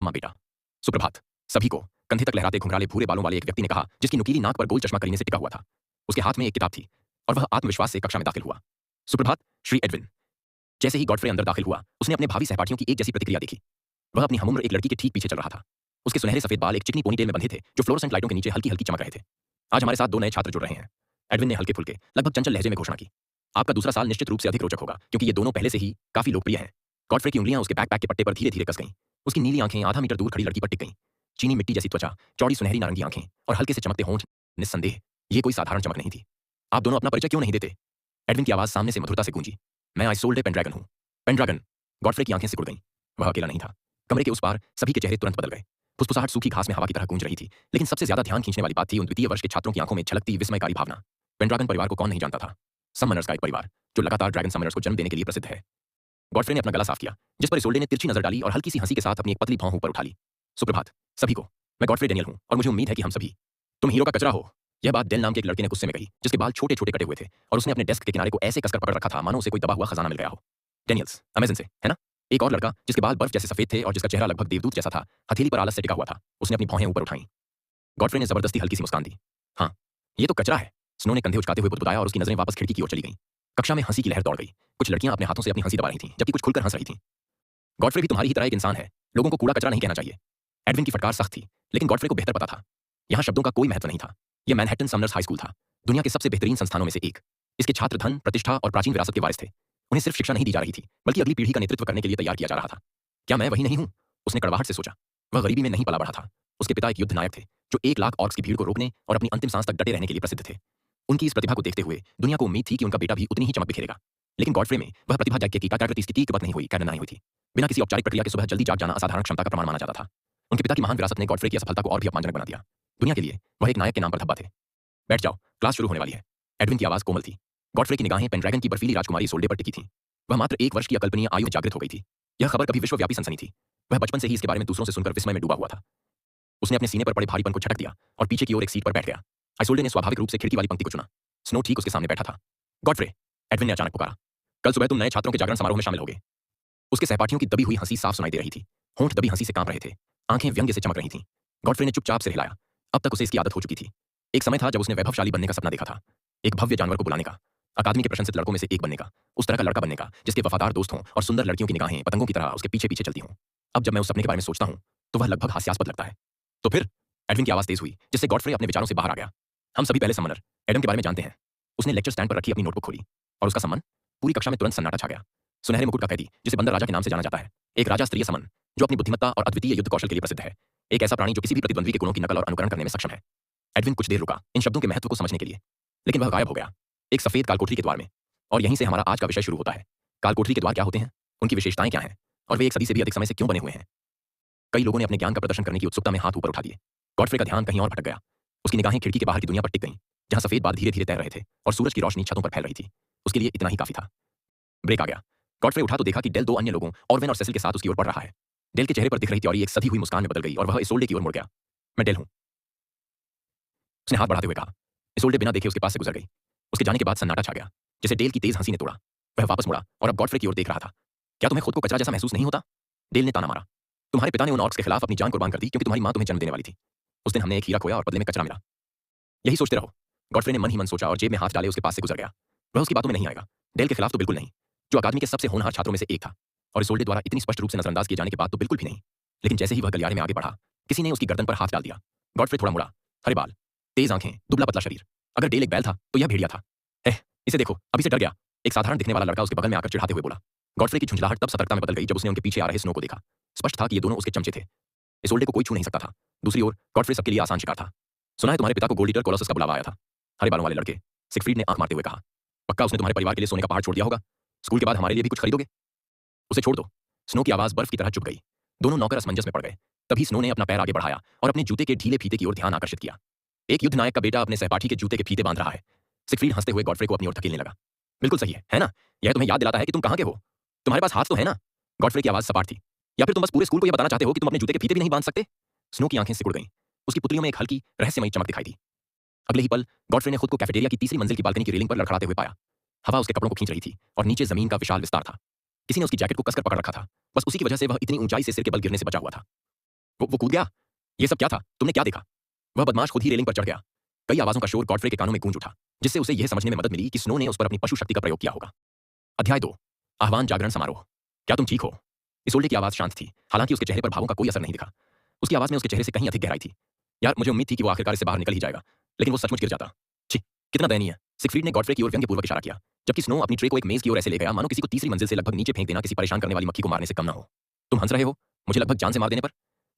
माँ बेटा। सुप्रभात सभी को। कंधे तक लहराते घुंघराले भूरे बालों वाले एक व्यक्ति ने कहा, जिसकी नुकीली नाक पर गोल चश्मा करीने से टिका हुआ था। उसके हाथ में एक किताब थी और वह आत्मविश्वास से कक्षा में दाखिल हुआ। सुप्रभात श्री एडविन। जैसे ही गॉडफ्रे अंदर दाखिल हुआ, उसने अपने भावी सहपाठियों की एक जैसी प्रतिक्रिया देखी। वह अपनी हमउम्र एक लड़की के ठीक पीछे चल रहा था। उसके सुनहरे सफेद बाल एक चिकनी पोनीटेल में बंधे थे, जो फ्लोरोसेंट लाइटों के नीचे हल्की हल्की चमक रहे थे। आज हमारे साथ 2 नए छात्र जुड़ रहे हैं। एडविन ने हल्के फुल्के, लगभग चंचल लहजे में घोषणा की। आपका दूसरा साल निश्चित रूप से अधिक रोचक होगा, क्योंकि ये दोनों पहले से ही काफी लोकप्रिय हैं। गॉडफ्रे की उंगलियां उसके बैकपैक के पट्टे पर धीरे धीरे कस गईं। उसकी नीली आंखें आधा मीटर दूर खड़ी लड़की पर टिक गईं। चीनी मिट्टी जैसी त्वचा, चौड़ी सुनहरी नारंगी आंखें और हल्के से चमकते होंठ। निस्संदेह ये कोई साधारण चमक नहीं थी। आप दोनों अपना परिचय क्यों नहीं देते? एडविन की आवाज सामने से मधुरता से गूंजी। मैं आइसोल्डे पेंड्रैगन हूं। पेंड्रैगन। गॉडफ्रे की आंखें सिकुड़ गईं। वह अकेला नहीं था। कमरे के उस पार सभी के चेहरे तुरंत बदल गए। फुसफुसाहट सूखी घास में हवा की तरह गूंज रही थी, लेकिन सबसे ज्यादा ध्यान खींचने वाली बात थी उन द्वितीय वर्ष के छात्रों की आंखों में छलकती विस्मयकारी भावना। पेंड्रैगन परिवार को कौन नहीं जानता था? समनर्स का एक परिवार, जो लगातार ड्रैगन समनर्स को जन्म देने के लिए प्रसिद्ध है। गॉडफ्रे ने अपना गला साफ किया, जिस पर इसोल्डे ने तिरछी नजर डाली और हल्की सी हंसी के साथ अपनी एक पतली भौं ऊपर उठा ली। सुप्रभात सभी को। मैं गॉडफ्रे डेनियल हूं और मुझे उम्मीद है कि हम सभी। तुम हीरो का कचरा हो। यह बात डेल नाम के एक लड़के ने गुस्से में कही, जिसके बाल छोटे छोटे कटे हुए थे और उसने अपने डेस्क के किनारे को ऐसे कसकर पकड़ रखा था मानो उसे कोई दबा हुआ खजाना मिल गया हो। डेनियल्स अमेज़न से, है ना? एक और लड़का, जिसके बाल बर्फ जैसे सफेद थे और जिसका चेहरा लगभग देवदूत जैसा था, हथेली पर आलस से टिका हुआ था। उसने अपनी भौहें ऊपर उठाई। गॉडफ्रे ने जबरदस्ती हल्की सी मुस्कान दी। हाँ, ये तो कचरा है। स्नो ने कंधे उचकाते हुए बुदबुदाया और उसकी नजरें वापस खिड़की की ओर चली गईं। कक्षा में हंसी की लहर दौड़ गई। कुछ लड़कियां अपने हाथों से अपनी हंसी दबा रही थीं, जबकि कुछ खुलकर हंस रही थीं। गॉडफ्रे भी तुम्हारी ही तरह एक इंसान है। लोगों को कूड़ा कचरा नहीं कहना चाहिए। एडविन की फटकार सख्त थी, लेकिन गॉडफ्रे को बेहतर पता था। यहाँ शब्दों का कोई महत्व नहीं था। यह मैनहट्टन समनर्स हाई स्कूल था, दुनिया के सबसे बेहतरीन संस्थानों में से एक। इसके छात्र धन, प्रतिष्ठा और प्राचीन विरासत के वारिस थे। उन्हें सिर्फ शिक्षा नहीं दी जा रही थी, बल्कि अगली पीढ़ी का नेतृत्व करने के लिए तैयार किया जा रहा था। क्या मैं वही नहीं हूं? उसने कड़वाहट से सोचा। वह गरीबी में नहीं पला बढ़ा था। उसके पिता एक युद्ध नायक थे, जो 1 लाख ऑर्क्स की भीड़ को रोकने और अपनी अंतिम सांस तक डटे रहने के लिए प्रसिद्ध थे। उनकी इस प्रतिभा को देखते हुए दुनिया को उम्मीद थी कि उनका बेटा भी उतनी ही चमक बिखेरेगा। लेकिन गॉडफ्रे में वह प्रतिभा जाग की कैरेक्टरिस्टिक नहीं हुई, कैनन नहीं हुई थी। बिना किसी औपचारिक प्रक्रिया के सुबह जल्दी जाग जाना असाधारण क्षमता का प्रमाण माना जाता था। उनके पिता की महान विरासत ने गॉडफ्रे की असफलता को और भी अपमानजनक बना दिया। दुनिया के लिए वह एक नायक के नाम पर धब्बा थे। बैठ जाओ, क्लास शुरू होने वाली है। एडविन की आवाज कोमल थी। गॉडफ्रे की निगाहें पेंड्रैगन की बर्फीली राजकुमारी इसोल्डे पर टिकी थीं। वह मात्र 1 वर्ष की अकल्पनीय आयु में जागृत हो गई थी। यह खबर कभी विश्वव्यापी सनसनी थी। वह बचपन से ही इसके बारे में दूसरों से सुनकर विस्मय में डूबा हुआ था। उसने अपने सीने पर पड़े भारीपन को झटक दिया और पीछे की ओर एक सीट पर बैठ गया। आइसोल्डे ने स्वाभाविक रूप से खिड़की वाली पंक्ति को चुना। स्नो ठीक उसके सामने बैठा था। गॉडफ्रे, एडविन ने अचानक पुकारा, कल सुबह तुम नए छात्रों के जागरण समारोह में शामिल होगे। उसके सहपाठियों की दबी हुई हंसी साफ सुनाई दे रही थी। होंठ दबी हंसी से कांप रहे थे। आंखें व्यंग्य से चमक रही थीं। गॉडफ्रे ने चुपचाप से हिलाया। अब तक उसे इसकी आदत हो चुकी थी। एक समय था जब उसने वैभवशाली बनने का सपना देखा था। एक भव्य जानवर को बुलाने का, अकादमी के प्रशंसित लड़कों में से एक बनने का, उस तरह का लड़का बनने का जिसके वफादार दोस्त हों और सुंदर लड़कियों की निगाहें पतंगों की तरह उसके पीछे पीछे चलती हों। अब जब मैं उस सपने के बारे में सोचता हूं, तो वह लगभग हास्यास्पद लगता है। तो फिर? एडविन की आवाज तेज हुई, जिससे गॉडफ्रे अपने विचारों से बाहर आ गया। हम सभी पहले समनर एडम के बारे में जानते हैं। उसने लेक्चर स्टैंड पर रखी अपनी नोटबुक खोली और उसका समन। पूरी कक्षा में तुरंत सन्नाटा छा गया। सुनहरे मुकुट का कैदी, जिसे बंदर राजा के नाम से जाना जाता है। एक राजा स्तरीय समन, जो अपनी बुद्धिमत्ता और अद्वितीय युद्ध कौशल के लिए प्रसिद्ध है। एक ऐसा प्राणी जो किसी भी प्रतिद्वंद्वी के गुणों की नकल और अनुकरण करने में सक्षम है। एडविन कुछ देर रुका इन शब्दों के महत्व को समझने के लिए, लेकिन वह गायब हो गया एक सफेद कालकोठरी के द्वार में। और यहीं से हमारा आज का विषय शुरू होता है। कालकोठरी के द्वार क्या होते हैं, उनकी विशेषताएं क्या हैं, और वे एक सदी से भी अधिक समय से क्यों बने हुए हैं। कई लोगों ने अपने ज्ञान का प्रदर्शन करने की उत्सुकता में हाथ ऊपर उठा दिए। गॉडफ्रे का ध्यान कहीं और भटक गया। उसकी निगाहें खिड़की के बाहर की दुनिया पर टिक गईं, जहां सफेद बादल धीरे धीरे तैर रहे थे और सूरज की रोशनी छतों पर फैल रही थी। उसके लिए इतना ही काफी था। ब्रेक आ गया। गॉडफ्रे उठा तो देखा कि डेल 2 अन्य लोगों, ऑरवेन और सेसिल के साथ उसकी ओर बढ़ रहा है। डेल के चेहरे पर दिख रही त्योरी एक सधी हुई मुस्कान में बदल गई और वह इसोल्डे की ओर मुड़ गया। मैं डेल हूं, उसने हाथ बढ़ाते हुए कहा। इसोल्डे बिना देखे उसके पास से गुजर गई। उसके जाने के बाद सन्नाटा छा गया, जिसे डेल की तेज हंसी ने तोड़ा। वह वापस मुड़ा और अब गॉडफ्रे की ओर देख रहा था। क्या तुम्हें खुद को कचरा जैसा महसूस नहीं होता? डेल ने ताना मारा। तुम्हारे पिता ने उन ऑर्क्स के खिलाफ अपनी जान कुर्बान कर दी क्योंकि तुम्हारी मां तुम्हें जन्म देने वाली थी। उस दिन हमने एक हीरा खोया और बदले में कचरा मिला। यही सोचते रहो। गॉडफ्रे ने मन ही मन सोचा और जेब में हाथ डाले उसके पास से गुजर गया। वह उसकी बातों में नहीं आएगा। डेल के खिलाफ तो बिल्कुल नहीं, जो अकादमी के सबसे होनहार छात्रों में से एक था, और इसोल्डे द्वारा इतनी स्पष्ट रूप से नजरअंदाज किए जाने के बाद तो बिल्कुल भी नहीं। लेकिन जैसे ही वह गलियारे में आगे बढ़ा, किसी ने उसकी गर्दन पर हाथ डाल दिया। गॉडफ्रे थोड़ा मुड़ा। हरे बाल, तेज आंखें, दुबला पतला शरीर। अगर डेल एक बैल था तो यह भेड़िया था। इसे देखो, अभी से डर गया। एक साधारण दिखने वाला लड़का उसके बगल में आकर चिढ़ाते हुए बोला। गॉडफ्रे की झुंझलाहट तब सतर्कता में बदल गई जब उसने उनके पीछे आ रहे स्नो को देखा। स्पष्ट था कि ये दोनों उसके चमचे थे। इसोल्डे को कोई छू नहीं सकता था। दूसरी ओर गॉडफ्रे सबके लिए आसान शिकार था। सुना है तुम्हारे पिता को गोल्ड ईटर कोलोसस का बुलावा आया था। हरे बालों वाले लड़के, सिगफ्रीड ने आंख मारते हुए कहा। पक्का उसने तुम्हारे परिवार के लिए सोने का पहाड़ छोड़ दिया होगा। स्कूल के बाद हमारे लिए भी कुछ खरीदोगे? उसे छोड़ दो। स्नो की आवाज बर्फ की तरह चुप गई। दोनों नौकर असमंजस में पड़ गए। तभी स्नो ने अपना पैर आगे बढ़ाया और अपने जूते के ढीले फीते की ओर ध्यान आकर्षित किया। एक युद्ध नायक का बेटा अपने सहपाठी के जूते के फीते बांध रहा है। सिगफ्रीड हंसते हुए गॉडफ्रे को अपनी ओर धकेलने लगा। बिल्कुल सही है ना? यह तुम्हें याद दिलाता है कि तुम कहां के हो। तुम्हारे पास हाथ तो है ना? गॉडफ्रे की आवाज सपाट थी। या फिर तुम बस पूरे स्कूल को यह बताना चाहते हो कि तुम अपने जूते के फीते भी नहीं बांध सकते? स्नो की आंखें सिकुड़ गईं। उसकी पुतलियों में एक हल्की रहस्यमयी चमक दिखाई दी। अगले ही पल गॉडफ्रे ने खुद को कैफेटेरिया की तीसरी मंजिल की बालकनी की रेलिंग पर लड़खड़ाते हुए पाया। हवा उसके कपड़ों को खींच रही थी और नीचे जमीन का विशाल विस्तार था। किसी ने उसकी जैकेट को कसकर पकड़ रखा था। बस उसी की वजह से वह इतनी ऊंचाई से सिर के बल गिरने से बचा हुआ था। वो कूद गया। ये सब क्या था? तुमने क्या देखा? वह बदमाश खुद ही रेलिंग पर चढ़ गया। कई आवाजों का शोर गॉडफ्रे के कानों में गूंज उठा, जिससे उसे यह समझने में मदद मिली कि स्नो ने उस पर अपनी पशु शक्ति का प्रयोग किया होगा। अध्याय 2। आह्वान जागरण समारोह। क्या तुम ठीक हो? इसोल्डे की आवाज शांत थी, हालांकि उसके चेहरे पर भावों का कोई असर नहीं दिखा। उसकी आवाज में उसके चेहरे से कहीं अधिक गहराई थी। यार, मुझे उम्मीद थी कि वो आखिरकार इससे बाहर निकल ही जाएगा, लेकिन वो सचमुच गिर जाता। छी, कितना दयनीय। सिगफ्रीड ने गॉडफ्रे की ओर व्यंग्यपूर्वक इशारा किया, जबकि स्नो अपनी ट्रे को एक मेज की ओर ऐसे ले गया मानो किसी को तीसरी मंजिल से लगभग नीचे फेंक देना किसी परेशान करने वाली मक्खी को मारने से कम ना हो। तुम हंस रहे हो मुझे लगभग जान से मार देने पर?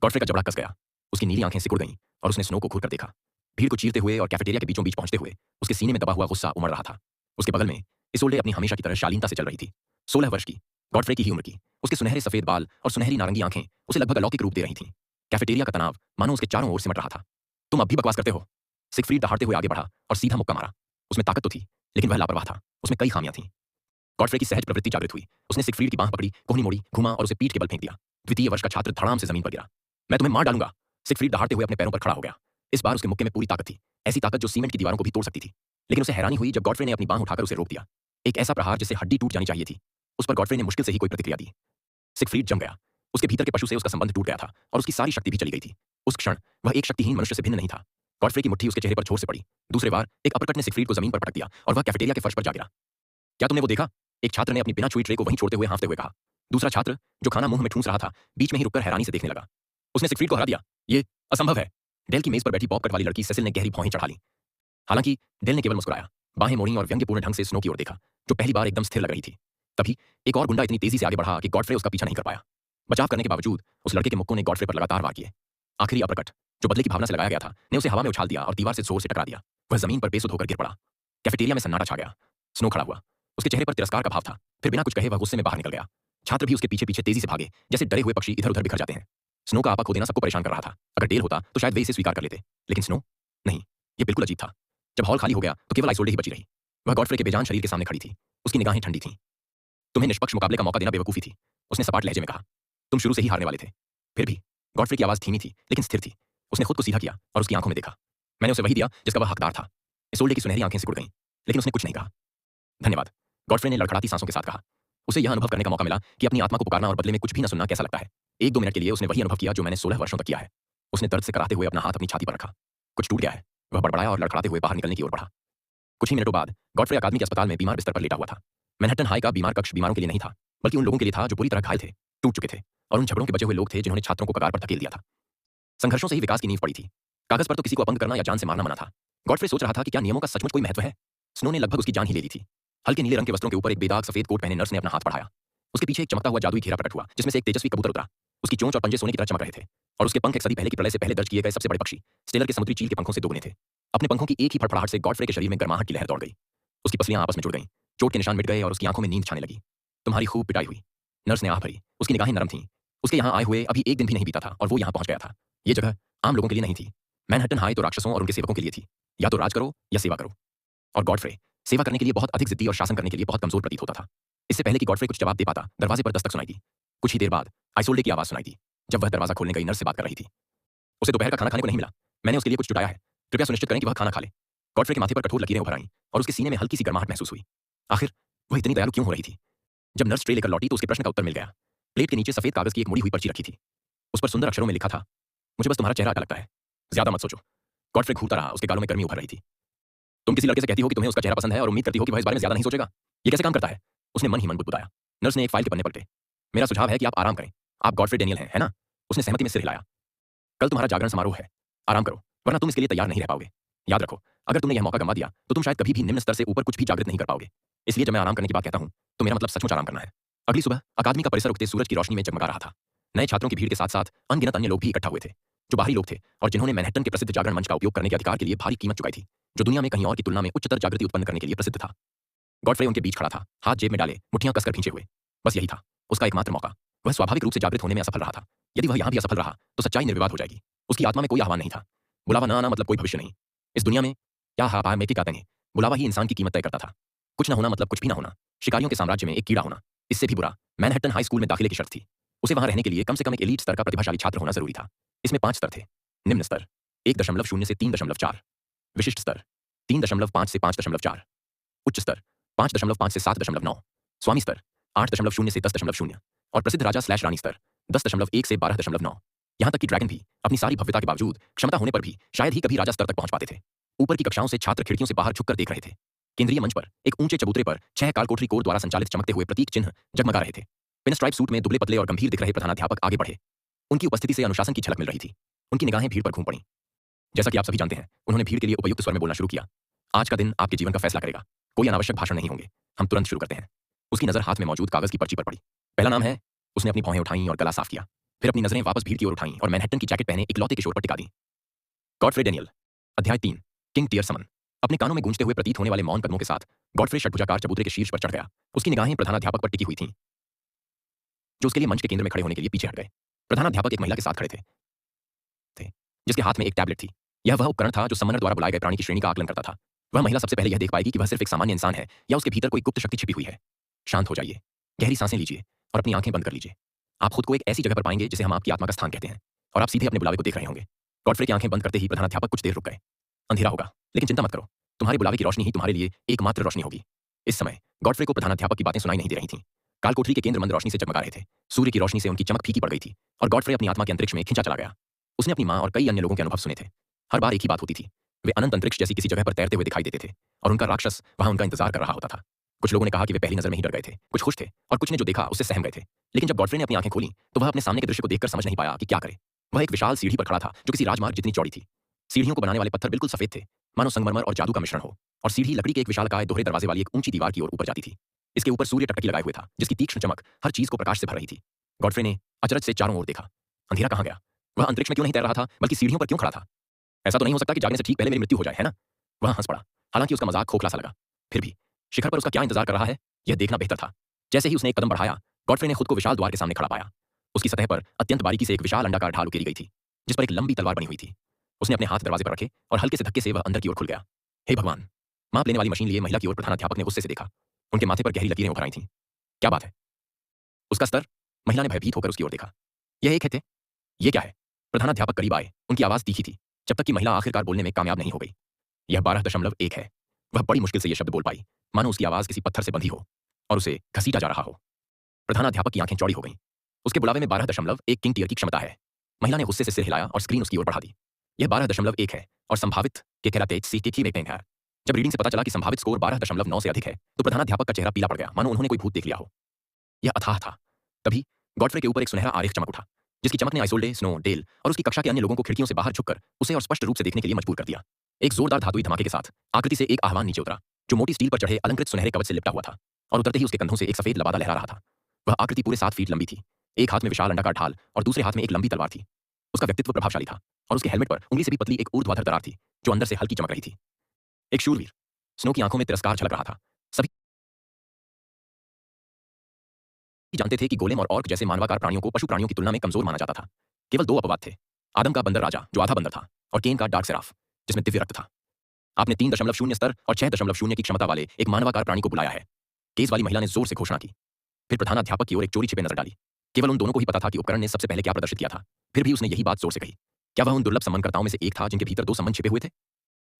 गॉडफ्रे का जबड़ा कस गया। उसकी नीली आंखें सिकुड़ गईं और उसने स्नो को घूर कर देखा। भीड़ को चीरते हुए और कैफेटेरिया के बीचों बीच पहुंचते हुए उसके सीने में दबा हुआ गुस्सा उमड़ रहा था। उसके बगल में इसोल्डे अपनी हमेशा की तरह शालीनता से चल रही थी। 16 वर्ष की, गॉडफ्रे की ही उम्र की। उसके सुनहरे सफेद बाल और सुनहरी नारंगी आंखें उसे लगभग अलौकिक रूप दे रही थीं। कैफेटेरिया का तनाव मानो उसके चारों ओर सिमट रहा था। तुम अब भी बकवास करते हो। सिगफ्रीड दहाड़ते हुए आगे बढ़ा और सीधा मुक्का मारा। उसमें ताकत तो थी, लेकिन वह लापरवाह था। उसमें कई खामियां थीं। गॉडफ्रे की सहज प्रवृत्ति जागृत हुई। उसने सिगफ्रीड की बांह पकड़ी, कोहनी मोड़ी, घुमा और उसे पीठ के बल फेंक दिया। द्वितीय वर्ष का छात्र धड़ाम से जमीन पर गिरा। मैं तुम्हें मार डालूंगा। सिगफ्रीड दहाड़ते हुए अपने पैरों पर खड़ा हो गया। इस बार उसके मुक्के में पूरी ताकत थी, ऐसी ताकत जो सीमेंट की दीवारों को भी तोड़ सकती थी। लेकिन उसे हैरानी हुई जब गॉडफ्रे ने अपनी बांह उठाकर उसे रोक दिया। एक ऐसा प्रहार जिससे हड्डी टूट जानी चाहिए थी। उस पर गॉडफ्रे ने मुश्किल से ही कोई प्रतिक्रिया दी। सिगफ्रीड जम गया। उसके भीतर के पशु से उसका संबंध टूट गया था और उसकी सारी शक्ति भी चली गई थी। उस क्षण वह एक शक्तिहीन मनुष्य से भिन्न नहीं था। गॉडफ्रे की मुट्ठी उसके चेहरे पर जोर से पड़ी। दूसरे बार एक अपरकट ने सिगफ्रीड को जमीन पर पटक दिया और वह कैफेटेरिया के फर्श पर जा गिरा। क्या तुमने वो देखा? एक छात्र ने अपनी बिना छुई ट्रे को वहीं छोड़ते हुए हाँफते हुए कहा। दूसरा छात्र, जो खाना मुंह में ठूंस रहा था, बीच में ही रुककर हैरानी से देखने लगा। उसने सिगफ्रीड को हरा दिया। ये असंभव है। डेल की मेज पर बैठी बॉब कट वाली लड़की सेसिल ने गहरी भौहें चढ़ा ली। हालांकि डेल ने केवल मुस्कुराया, बाहें मोड़ी और व्यंग्यपूर्ण ढंग से स्नो की ओर देखा, जो पहली बार एकदम स्थिर लग रही थी। तभी एक और गुंडा इतनी तेजी से आगे बढ़ा कि गॉडफ्रे उसका पीछा नहीं कर पाया। बचाव करने के बावजूद उस लड़के के मुक्कों ने गॉडफ्रे पर लगातार वार किए। आखिरी अपरकट, जो बदले की भावना से लगाया गया था, ने उसे हवा में उछाल दिया और दीवार से जोर से टकरा दिया। वह जमीन पर बेसुध होकर गिर पड़ा। कैफेटेरिया में सन्नाटा छा गया। स्नो खड़ा हुआ। उसके चेहरे पर तिरस्कार का भाव था। फिर बिना कुछ कहे वह गुस्से में बाहर निकल गया। छात्र भी उसके पीछे पीछे तेजी से भागे, जैसे डरे हुए पक्षी इधर उधर बिखर जाते हैं। स्नो का आपा खो देना सबको परेशान कर रहा था। अगर डेल होता तो शायद वे इसे स्वीकार कर लेते, लेकिन स्नो नहीं। ये बिल्कुल अजीब था। जब हॉल खाली हो गया तो केवल आइसोल्डे ही बची रही। वह गॉडफ्रे के बेजान शरीर के सामने खड़ी थी। उसकी निगाहें ठंडी थीं। तुम्हें निष्पक्ष मुकाबले का मौका देना बेवकूफी थी, उसने सपाट लहजे में कहा। तुम शुरू से ही हारने वाले थे। फिर भी गॉडफ्रे की आवाज धीमी थी लेकिन स्थिर थी। उसने खुद को सीधा किया और उसकी आंखों में देखा। मैंने उसे वही दिया जिसका वह हकदार था। इसोल्डे की सुनहरी आंखें सिकुड़ गईं, लेकिन उसने कुछ नहीं कहा। धन्यवाद, गॉडफ्रे ने लड़खड़ाती सांसों के साथ कहा। उसे यह अनुभव करने का मौका मिला कि अपनी आत्मा को पुकारना और बदले में कुछ भी न सुनना कैसा लगता है। 1-2 मिनट के लिए उसने वही अनुभव किया जो मैंने 16 वर्षों तक किया है। उसने दर्द से कराहते हुए अपना हाथ अपनी छाती पर रखा। कुछ टूट गया है। वह बड़बड़ाया और लड़खड़ाते हुए बाहर निकलने की ओर बढ़ा। कुछ ही मिनटों बाद गॉडफ्रे अकादमी के अस्पताल में बीमार बिस्तर पर लेटा हुआ था। मैनहट्टन हाई का बीमार कक्ष बीमारों के लिए नहीं था, बल्कि उन लोगों के लिए था जो पूरी तरह घायल थे, टूट चुके थे, और उन झगड़ों के बचे हुए लोग थे जिन्होंने छात्रों को कगार पर धकेल दिया था। संघर्षों से ही विकास की नींव पड़ी थी। कागज पर तो किसी को अपंग करना या जान से मारना मना था। गॉडफ्रे सोच रहा था कि क्या नियमों का सचमुच कोई महत्व है? स्नो ने लगभग उसकी जान ही ले ली थी। हल्के नीले रंग के वस्त्रों के ऊपर एक बेदाग सफेद कोट पहने नर्स ने अपना हाथ बढ़ाया। उसके पीछे एक चमकता हुआ जादुई घेरा प्रकट हुआ, जिसमें से एक तेजस्वी कबूतर उतरा। उसकी चोंच और पंजे सोने की तरह चमक रहे थे, और उसके पंख एक सदी पहले की प्रलय से पहले दर्ज किए गए सबसे बड़े पक्षी स्टेलर के समुद्री चील के पंखों से दोगुने थे। अपने पंखों की एक ही फड़फड़ाहट से गॉडफ्रे के शरीर में गर्माहट की लहर दौड़ गई। उसकी पसलियां आपस में जुड़ गईं, चोट के निशान मिट गए और उसकी आंखों में नींद छाने लगी। तुम्हारी खूब पिटाई हुई, नर्स ने आह भरी। उसकी निगाहें नरम थीं। उसके यहाँ आए हुए अभी एक दिन भी नहीं बीता था और वो यहाँ पहुंच गया था। ये जगह आम लोगों के लिए नहीं थी। मैनहट्टन हाई तो राक्षसों और उनके सेवकों के लिए थी। या तो राज करो या सेवा करो। और गॉडफ्रे सेवा करने के लिए बहुत अधिक जिद्दी और शासन करने के लिए बहुत कमजोर प्रतीत होता था। इससे पहले कि गॉडफ्रे कुछ जवाब दे पाता, दरवाजे पर दस्तक सुनाई दी। कुछ ही देर बाद आइसोल्डे की आवाज सुनाई दी। जब वह दरवाजा खोलने गई, नर्स से बात कर रही थी। उसे दोपहर का खाना खाने को नहीं मिला। मैंने उसके लिए कुछ जुटाया है। कृपया सुनिश्चित करें कि वह खाना खा ले। गॉडफ्रे के माथे पर कठोर लकीरें उभर आईं और उसके सीने में हल्की सी गर्माहट महसूस हुई। आखिर वह इतनी दयालु क्यों हो रही थी? जब नर्स ट्रे लेकर लौटी तो उसके प्रश्न का उत्तर मिल गया। प्लेट के नीचे सफेद कागज की एक मुड़ी हुई पर्ची रखी थी। उस पर सुंदर अक्षरों में लिखा था, मुझे बस तुम्हारा चेहरा अच्छा लगता है, ज्यादा मत सोचो। गॉडफ्रे घूरता रहा। उसके गालों में गर्मी उभर रही थी। तुम किसी लड़के से कहती हो कि तुम्हें उसका चेहरा पसंद है और उम्मीद करती हो कि वह इस बारे में ज्यादा नहीं सोचेगा। ये कैसे काम करता है? उसने मन ही मन बुदबुदाया। नर्स ने एक फाइल के पन्ने पलटे। मेरा सुझाव है कि आप आराम करें। आप गॉडफ्रे डेनियल हैं, है ना? उसने सहमति में सिर हिलाया। कल तुम्हारा जागरण समारोह है। आराम करो, वरना तुम इसके लिए तैयार नहीं रह पाओगे। याद रखो, अगर तुमने यह मौका गंवा दिया तो तुम शायद कभी भी निम्न स्तर से ऊपर कुछ भी जागृत नहीं कर पाओगे। इसलिए जब मैं आराम करने की बात कहता हूं तो मेरा मतलब सचमुच आराम करना है। अगली सुबह अकादमी का परिसर उगते सूरज की रोशनी में जगमगा रहा था। नए छात्रों की भीड़ के साथ साथ अनगिनत अन्य लोग भी इकट्ठा हुए थे, जो बाहरी लोग थे और जिन्होंने मैनहट्टन के प्रसिद्ध जागरण मंच का उपयोग करने के अधिकार के लिए भारी कीमत चुकाई थी, जो दुनिया में कहीं और की तुलना में उच्चतर जागृति उत्पन्न करने के लिए प्रसिद्ध था। गॉडफ्रे उनके बीच खड़ा था, हाथ जेब में डाले, मुट्ठियां कसकर खींचे हुए। बस यही था उसका एकमात्र मौका। वह स्वाभाविक रूप से जागृत होने में असफल रहा था। यदि वह यहां भी असफल रहा तो सच्चाई निर्विवाद हो जाएगी। उसकी आत्मा में कोई आह्वान नहीं था। बुलावा न आना मतलब कोई भविष्य नहीं। इस दुनिया में क्या हा मेथी का तंगे, बुलावा ही इंसान की कीमत तय करता था। कुछ न होना मतलब कुछ भी ना होना। शिकारियों के साम्राज्य में एक कीड़ा होना, इससे भी बुरा मैनहट्टन हाई स्कूल में दाखिले की शर्त थी। उसे वहां रहने के लिए कम से कम एक एलीट स्तर का प्रतिभाशाली छात्र होना जरूरी था। इसमें 5 स्तर थे। निम्न स्तर 1.0 से 3.4, विशिष्ट स्तर 3.5 से 5.4, उच्च स्तर 5.5 से 7.9, स्वामी स्तर 8.0 से 10.0 और प्रसिद्ध राजा/रानी स्तर 10.1 से 12.9। यहां तक कि ड्रैगन भी अपनी सारी भव्यता के बावजूद, क्षमता होने पर भी शायद ही कभी राजा स्तर तक पहुंच पाते थे। ऊपर की कक्षाओं से छात्र खिड़कियों से बाहर झुककर देख रहे थे। केंद्रीय मंच पर एक ऊंचे चबूतरे पर 6 कालकोठरी कोर द्वारा संचालित चमकते हुए प्रतीक चिन्ह जगमगा रहे थे। पिन स्ट्राइप सूट में दुबले पतले और गंभीर दिख रहे प्रधानाध्यापक आगे बढ़े। उनकी उपस्थिति से अनुशासन की झलक मिल रही थी। उनकी निगाहें भीड़ पर घूम पड़ी। जैसा कि आप सभी जानते हैं, उन्होंने भीड़ के लिए उपयुक्त स्वर में बोलना शुरू किया। आज का दिन आपके जीवन का फैसला करेगा। कोई अनावश्यक भाषण नहीं होंगे। हम तुरंत शुरू करते हैं। उसकी नजर हाथ में मौजूद कागज की पर्ची पर पड़ी। पहला नाम है। उसने अपनी भौहें उठाई और गला साफ किया। फिर अपनी नजरें वापस भीड़ की ओर उठाई और मैनहट्टन की जैकेट पहने इकलौते किशोर पर टिका दी। Godfrey Daniel. अध्याय 3। किंग टियर समन। अपने कानों में गूंजते हुए प्रतीत होने वाले मौन कदमों के साथ गॉडफ्रे षटभुजाकार चबूतरे के शीर्ष पर चढ़ गया। उसकी निगाहें प्रधानाध्यापक पर टिकी हुई थीं, जो उसके लिए मंच के केंद्र में खड़े होने के लिए पीछे हट गए। प्रधानाध्यापक एक महिला के साथ खड़े थे जिसके हाथ में एक टैबलेट थी। यह वह उपकरण था जो समनर द्वारा बुलाए गए प्राणी की श्रेणी का आकलन करता था। वह महिला सबसे पहले यह देख पाएगी कि वह सिर्फ एक सामान्य इंसान है या उसके भीतर कोई गुप्त शक्ति छिपी हुई है। शांत हो जाइए, गहरी सांसें लीजिए और अपनी आंखें बंद कर लीजिए। आप खुद को एक ऐसी जगह पर पाएंगे जिसे हम आपकी आत्मा का स्थान कहते हैं, और आप सीधे अपने बुलावे को देख रहे होंगे। गॉडफ्रे की आंखें बंद करते ही प्रधानाध्यापक कुछ देर रुक गए। अंधेरा होगा, लेकिन चिंता मत करो। तुम्हारे बुलावे की रोशनी ही तुम्हारे लिए एकमात्र रोशनी होगी। इस समय गॉडफ्रे को प्रधानाध्यापक की बातें सुनाई नहीं दे रही थीं। कालकोठरी के केंद्र मंद रोशनी से जगमगा रहे थे। सूर्य की रोशनी से उनकी चमक फीकी पड़ गई थी और गॉडफ्रे अपनी आत्मा के अंतरिक्ष में खिंचा चला गया। उसने अपनी माँ और कई अन्य लोगों के अनुभव सुने थे। हर बार एक ही बात होती थी। वे अनंत अंतरिक्ष जैसी किसी जगह पर तैरते हुए दिखाई देते थे और उनका राक्षस वहां उनका इंतजार कर रहा होता था। कुछ लोगों ने कहा कि वे पहली नजर में ही डर गए थे, कुछ खुश थे और कुछ ने जो देखा उससे सहम गए थे। लेकिन जब गॉडफ्रे ने अपनी आंखें खोली तो वह अपने सामने के दृश्य को देखकर समझ नहीं पाया कि क्या करे। वह एक विशाल सीढ़ी पर खड़ा था जो किसी राजमार्ग जितनी चौड़ी थी। सीढ़ियों को बनाने वाले पत्थर बिल्कुल सफेद थे, मानो संगमरमर और जादू का मिश्रण हो, और सीढ़ी लकड़ी के एक विशालकाय दोहरे दरवाजे वाली एक ऊंची दीवार की ओर ऊपर जाती थी। इसके ऊपर सूर्य टकटकी लगाए हुए था जिसकी तीक्ष्ण चमक हर चीज को प्रकाश से भर रही थी। गॉडफ्रे ने अचरज से चारों ओर देखा। अंधेरा कहाँ गया? वह अंतरिक्ष में क्यों नहीं तैर रहा था, बल्कि सीढ़ियों पर क्यों खड़ा था? ऐसा तो नहीं हो सकता कि जागने से ठीक पहले मेरी मृत्यु हो जाए, है ना? वह हंस पड़ा। हालांकि उसका मजाक खोखला सा लगा। फिर भी शिखर पर उसका क्या इंतजार कर रहा है, यह देखना बेहतर था। जैसे ही उसने एक कदम बढ़ाया, गॉडफ्रे ने खुद को विशाल द्वार के सामने खड़ा पाया। उसकी सतह पर अत्यंत बारीकी से एक विशाल अंडाकार ढाल उकेरी गई थी जिस पर एक लंबी तलवार बनी हुई थी। उसने अपने हाथ दरवाजे पर रखे और हल्के से धक्के से वह अंदर की ओर खुल गया। हे भगवान! माप लेने वाली मशीन लिए महिला की ओर प्रधानाध्यापक ने गुस्से से देखा। उनके माथे पर गहरी लकीरें उभर आई थीं। क्या बात है? उसका स्तर? महिला ने भयभीत होकर उसकी ओर देखा। यह एक है थे? यह क्या है? प्रधानाध्यापक करीब आए। उनकी आवाज तीखी थी, जब तक कि महिला आखिरकार बोलने में कामयाब नहीं हो गई। यह 12.1 है। वह बड़ी मुश्किल से यह शब्द बोल पाई, मानो उसकी आवाज किसी पत्थर से बंधी हो और उसे घसीटा जा रहा हो। प्रधानाध्यापक की आंखें चौड़ी हो गईं। उसके बुलावे में 12.1 किंग टियर की क्षमता है। महिला ने गुस्से से सिर हिलाया और स्क्रीन उसकी ओर बढ़ा दी। यह 12.1 है और संभावित के कहलाते सी की रेटिंग है। जब रीडिंग से पता चला कि संभावित स्कोर 12.9 से अधिक है तो प्रधानाध्यापक का चेहरा पीला पड़ गया, मानो उन्होंने कोई भूत देख लिया हो। यह अथाह था। तभी गॉडफ्रे के ऊपर एक सुनहरा आरेख चमक उठा, जिसकी चमक ने आइसोल्डे, स्नो, डेल और उसकी कक्षा के अन्य लोगों को खिड़कियों से बाहर झुककर उसे और स्पष्ट रूप से देखने के लिए मजबूर कर दिया। एक जोरदार धातुई धमाके के साथ आकृति से एक आह्वान नीचे उतरा, जो मोटी स्टील पर चढ़े अलंकृत सुनहरे कवच से लिपटा हुआ था, और उतरते ही उसके कंधों से एक सफेद लबादा लहरा रहा था। वह आकृति पूरे 7 फीट लंबी थी। एक हाथ में विशाल अंडाकार ढाल और दूसरे हाथ में एक लंबी तलवार थी। उसका व्यक्तित्व प्रभावशाली था और उसके हेलमेट पर उंगली से भी पतली एक ऊर्ध्वाधर दरार थी जो अंदर से हल्की चमक रही थी। एक शूरवीर। स्नो की आंखों में तिरस्कार झलक रहा था। सभी जानते थे कि गोलेम और ऑर्क जैसे मानवाकार प्राणियों को पशु प्राणियों की तुलना में कमजोर माना जाता था। केवल 2 अपवाद थे, आदम का बंदर राजा जो आधा बंदर था, और केन का डार्क सेराफ जिसमें दिव्य रक्त था। आपने 3.0 स्तर और 6.0 की क्षमता वाले एक मानवाकार प्राणी को बुलाया है। केस वाली महिला ने जोर से घोषणा की। फिर प्रधानाध्यापक की ओर एक चोरी छिपे नजर डाली। केवल उन दोनों को ही पता था कि उपकरण ने सबसे पहले क्या प्रदर्शित किया था। फिर भी उसने यही बात जोर से कही। क्या वह उन दुर्लभ समनकर्ताओं में से एक था जिनके भीतर 2 समन छिपे हुए थे?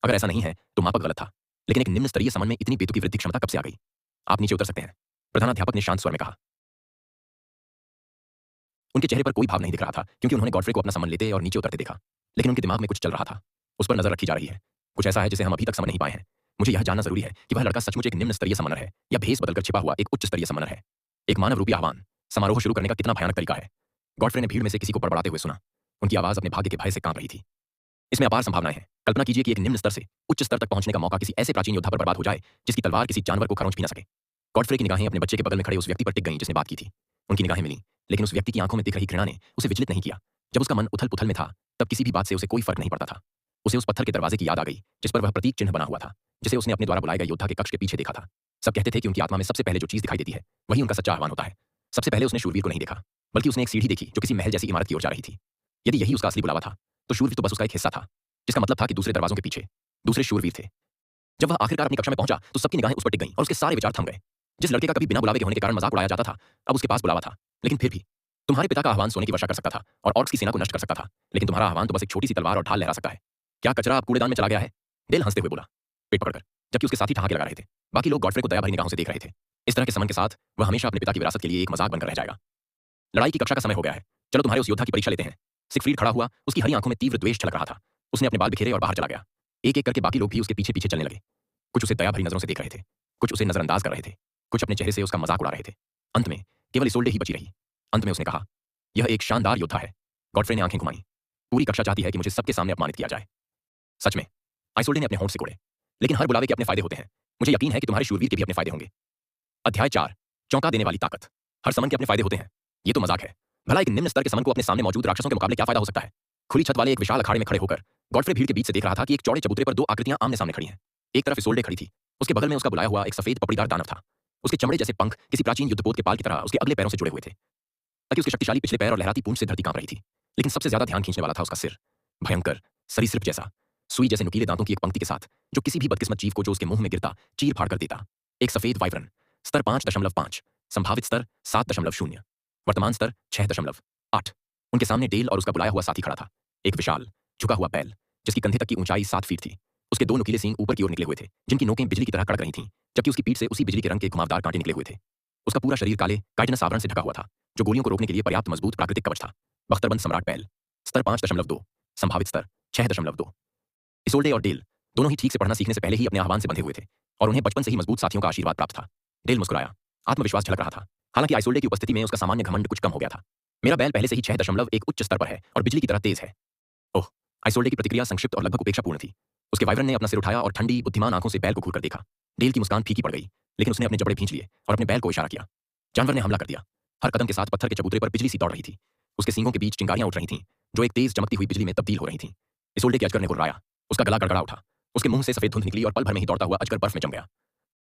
अगर ऐसा नहीं है तो मापक गलत था। लेकिन एक निम्न स्तरीय समन में इतनी बेतुकी वृद्धि क्षमता कब से आ गई? आप नीचे उतर सकते हैं, प्रधानाध्यापक ने शांत स्वर में कहा। उनके चेहरे पर कोई भाव नहीं दिख रहा था क्योंकि उन्होंने गॉडफ्रे को अपना समन लेते और नीचे उतरते देखा। लेकिन उनके दिमाग में कुछ चल रहा था। उस पर नजर रखी जा रही है। कुछ ऐसा है जिसे हम अभी तक समझ नहीं पाए हैं। मुझे यह जानना जरूरी है कि वह लड़का सचमुच एक निम्न स्तरीय समनर है या भेस बदलकर छिपा हुआ एक उच्च स्तरीय समनर है। एक मानव रूपी आह्वान समारोह शुरू करने का कितना भयानक तरीका है। गॉडफ्रे ने भीड़ में से किसी को बड़बड़ाते हुए सुना। उनकी आवाज अपने भाग्य के भय से कांप रही थी। इसमें अपार संभावनाएं हैं। कल्पना कीजिए कि एक निम्न स्तर से उच्च स्तर तक पहुंचने का मौका किसी ऐसे प्राचीन योद्धा पर बर्बाद हो जाए जिसकी तलवार किसी जानवर को खरोंच भी न सके। गॉडफ्रे की निगाहें अपने बच्चे के बगल में खड़े उस व्यक्ति पर टिक गईं जिसने बात की थी। उनकी निगाहें मिली, लेकिन उस व्यक्ति की आंखों में दिख रही घृणा ने उसे विचलित नहीं किया। जब उसका मन उथल पुथल में था तब किसी भी बात से उसे कोई फर्क नहीं पड़ता था। उसे उस पत्थर के दरवाजे की याद आ गई जिस पर वह प्रतीक चिन्ह बना हुआ था, जिसे उसने अपने द्वारा बुलाए गए योद्धा के कक्ष के पीछे देखा था। सब कहते थे कि उनकी आत्मा में सबसे पहले जो चीज दिखाई देती है वही उनका सच्चा आह्वान होता है। सबसे पहले उसने शूरवीर को नहीं देखा, बल्कि उसने एक सीढ़ी देखी जो किसी महल जैसी इमारत की ओर जा रही थी। यदि यही उसका असली बुलावा था तो शूरवीर तो बस उसका एक हिस्सा था, जिसका मतलब था कि दूसरे दरवाजों के पीछे दूसरे शूरवीर थे। जब वह आखिरकार अपनी कक्षा में पहुंचा तो सबकी निगाहें उस पर टिक गईं और उसके सारे विचार थम गए। जिस लड़के का कभी बिना बुलावे के होने के कारण मजाक उड़ाया जाता था, अब उसके पास बुलावा था। लेकिन फिर भी तुम्हारे पिता का आह्वान सोने की वर्षा कर सकता था और ऑर्क्स की सेना को नष्ट कर सकता था, लेकिन तुम्हारा आह्वान तो बस एक छोटी सी तलवार और ढाल लहरा सकता है। क्या कचरा अब कूड़ेदान में चला गया है? डेल हंसते हुए बोला, पेट पकड़कर, जबकि उसके साथी ठहाके लगा रहे थे। बाकी लोग गॉडफ्रे को दया भरी निगाहों से देख रहे थे। इस तरह के समन के साथ वह हमेशा अपने पिता की विरासत के लिए एक मजाक बनकर रह जाएगा। लड़ाई की कक्षा का समय हो गया है। चलो तुम्हारे उस योद्धा की परीक्षा लेते हैं। सिगफ्रीड खड़ा हुआ, उसकी हरी आंखों में तीव्र द्वेष छलक रहा था। उसने अपने बाल बिखेरे और बाहर चला गया। एक-एक करके बाकी लोग भी उसके पीछे-पीछे चलने लगे। कुछ उसे दया भरी नजरों से देख रहे थे, कुछ उसे नजरअंदाज कर रहे थे, कुछ अपने चेहरे से उसका मजाक उड़ा रहे थे। अंत में केवल इसोल्डे ही बची रही। अंत में उसने कहा, यह एक शानदार योद्धा है। गॉडफ्रे ने आंखें घुमाई। पूरी कक्षा चाहती है कि मुझे सबके सामने अपमानित किया जाए। सच में, आइसोल्डे ने अपने होंठ सिकोड़े। लेकिन हर बुलावे के अपने फायदे होते हैं। मुझे यकीन है कि तुम्हारे शूरवीर के भी अपने फायदे होंगे। अध्याय 4, चौंका देने वाली ताकत। हर समन के अपने फायदे होते हैं। ये तो मजाक है। भला एक निम्न स्तर के समन को अपने सामने मौजूद राक्षसों के मुकाबले क्या फायदा हो सकता है? खुली छत वाले एक विशाल अखाड़े में खड़े होकर गॉडफ्रे भीड़ के बीच से देख रहा था कि एक चौड़े चबूतरे पर दो आकृतियां आमने सामने खड़ी हैं। एक तरफ इसोल्डे खड़ी थी, उसके बगल में उसका बुलाया हुआ एक सफेद पपड़ीदार दानव था। उसके चमड़े जैसे पंख किसी प्राचीन युद्धपोत के पाल की तरह उसके अगले पैरों से जुड़े हुए थे, ताकि उसके शक्तिशाली पिछले पैर और लहराती पूंछ से धरती कांप रही थी। लेकिन सबसे ज्यादा ध्यान खींचने वाला था उसका सिर, भयंकर, सरीसृप जैसा, सुई जैसे नुकीले दांतों की एक पंक्ति के साथ, जो किसी भी बदकिस्मत जीव को जो उसके मुंह में गिरता चीर फाड़ कर देता। एक सफेद वाइब्रन। स्तर 5.5, संभावित स्तर 7.0, वर्तमान स्तर 6.8। उनके सामने डेल और उसका बुलाया हुआ साथी खड़ा था, एक विशाल झुका हुआ बैल जिसकी कंधे तक की ऊंचाई 7 फीट थी। उसके दो नुकीले सींग ऊपर की ओर निकले हुए थे, जिनकी नोकें बिजली की तरह कड़क रही थीं, जबकि उसकी पीठ से उसी बिजली के रंग के घुमावदार कांटे निकले हुए थे। उसका पूरा शरीर काले काइटनस आवरण से ढका हुआ था, जो गोलियों को रोकने के लिए पर्याप्त मजबूत प्राकृतिक कवच था। बख्तरबंद सम्राट बैल। स्तर 5.2, संभावित स्तर 6.2। इसोल्डे और डेल दोनों ही ठीक से पढ़ना सीखने से पहले ही अपने आह्वान से बंधे हुए थे और उन्हें बचपन से ही मजबूत साथियों का आशीर्वाद प्राप्त था। डेल मुस्कुराया, आत्मविश्वास झलक रहा था। हालांकि आइसोल्डे की उपस्थिति में उसका सामान्य घमंड कुछ कम हो गया था। मेरा बैल पहले से ही 6.1 उच्च स्तर पर है और बिजली की तरह तेज है। ओह! आइसोल्डे की प्रतिक्रिया संक्षिप्त और लगभग उपेक्षापूर्ण थी। उसके वाइब्रन ने अपना सिर उठाया और ठंडी बुद्धिमान आंखों से बैल को घूरकर देखा। डेल की मुस्कान फीकी पड़ गई, लेकिन उसने अपने जबड़े भींच लिए और अपने बैल को इशारा किया। जानवर ने हमला कर दिया। हर कदम के साथ पत्थर के चबूतरे पर बिजली सी दौड़ रही थी। उसके सींगों के बीच चिंगारियां उठ रही थीं, जो एक तेज चमकती हुई बिजली में तब्दील हो रही थीं। इसोल्डे के अजगर ने गुर्राया, उसका गला गड़गड़ा उठा। उसके मुंह से सफेद धुंध निकली और पल भर में ही दौड़ता हुआ अजगर बर्फ में जम गया।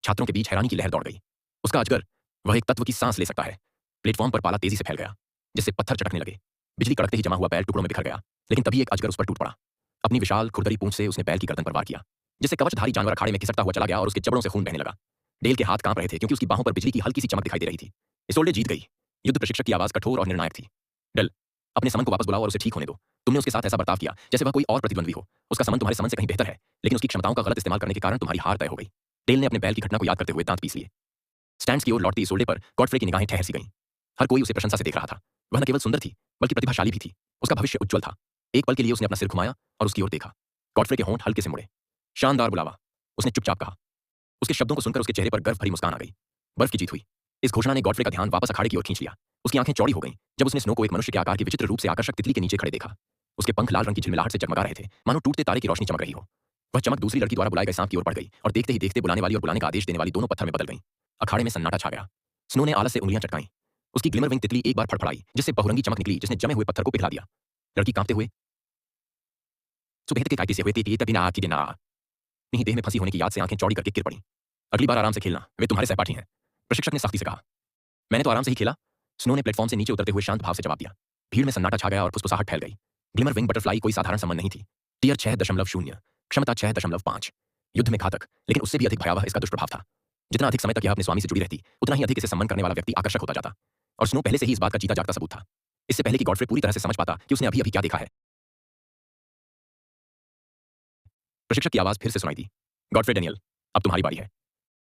छात्रों के बीच हैरानी की लहर दौड़ गई। उसका अजगर, वह एक तत्व की सांस ले सकता है। प्लेटफॉर्म पर पाला तेजी से फैल गया, जिससे पत्थर चटकने लगे। बिजली कड़कते ही जमा हुआ बैल टुकड़ों में बिखर गया, लेकिन तभी एक अजगर उस पर टूट पड़ा। अपनी विशाल खुरदरी पूंछ से उसने बैल की गर्दन पर वार किया, जिससे कवचधारी जानवर अखाड़े में खिसकता हुआ चला गया और उसके जबड़ों से खून बहने लगा। डेल के हाथ कांप रहे थे क्योंकि उसकी बाहों पर बिजली की हल्की सी चमक दिखाई दे रही थी। इसोल्डे जीत गई। युद्ध प्रशिक्षक की आवाज कठोर और निर्णायक थी। डेल, अपने समन को वापस बुलाओ और उसे ठीक होने दो। तुमने उसके साथ ऐसा बर्ताव किया जैसे वह कोई और प्रतिद्वंद्वी हो। उसका समन तुम्हारे समन से कहीं बेहतर है, लेकिन उसकी क्षमताओं का गलत इस्तेमाल करने के कारण तुम्हारी हार तय हो गई। डेल ने अपने बैल की घटना को याद करते हुए दांत पीस लिए। स्टैंड्स की ओर लौटती इसोल्डे पर गॉडफ्रे की निगाहें ठहर सी गईं। हर कोई उसे प्रशंसा से देख रहा था। वह न केवल सुंदर थी, बल्कि प्रतिभाशाली भी थी। उसका भविष्य उज्ज्वल था। एक पल के लिए उसने अपना सिर घुमाया और उसकी ओर देखा। गॉडफ्रे के होंठ हल्के से मुड़े। शानदार बुलावा, उसने चुपचाप कहा। उसके शब्दों को सुनकर उसके चेहरे पर गर्व भरी मुस्कान आ गई। बर्फ की जीत हुई। इस घोषणा ने गॉडफ्रे का ध्यान वापस अखाड़े की ओर खींच लिया। उसकी आंखें चौड़ी हो गईं जब उसने स्नो को एक मनुष्य के आकार की विचित्र रूप से आकर्षक तितली के नीचे खड़े देखा। उसके पंख लाल रंग की झिलमिलाहट से जगमगा रहे थे, मानो टूटते तारे की रोशनी चमक रही हो। वह चमक दूसरी लड़की द्वारा बुलाए गए सांप की ओर बढ़ गई और देखते ही देखते बुलाने वाली और बुलाने का आदेश देने वाली दोनों पत्थर में बदल गईं। अखाड़े में सन्नाटा छा गया। स्नो ने आलस से उंगलियां चटकाईं। उसकी ग्लिमर विंग तितली एक बार फड़फड़ाई, जिससे बहुरंगी चमक निकली, जिसने जमे हुए पत्थर को पिघला दिया। लड़की कांपते हुए सुबह के कायदे से हुए तेती तभी ना की देना नहीं, देह में फंसी होने की याद से आंखें चौड़ी करके गिर पड़ी। अगली बार आराम से खेलना, वे तुम्हारे सहपाठी हैं, प्रशिक्षक ने सख्ती से कहा। मैंने तो आराम से ही खेला, स्नो ने प्लेटफॉर्म से नीचे उतरते हुए शांत भाव से जवाब दिया। भीड़ में सन्नाटा छा गया और फुसफुसाहट फैल गई। ग्लिमर विंग बटरफ्लाई कोई साधारण संबंध नहीं थी। टियर 6.0, क्षमता 6.5। युद्ध में घातक, लेकिन उससे भी अधिक भयावह इसका दुष्प्रभाव था। जितना अधिक समय तक यह अपने स्वामी से जुड़ी रहती, उतना ही अधिक इसे सम्मान करने वाला व्यक्ति आकर्षक होता जाता। और स्नो पहले से ही इस बात का जीता जागता सबूत था। इससे पहले कि गॉडफ्रे पूरी तरह से समझ पाता कि उसने अभी अभी क्या देखा है, प्रशिक्षक की आवाज फिर से सुनाई दी। गॉडफ्रे डेनियल, अब तुम्हारी बारी है।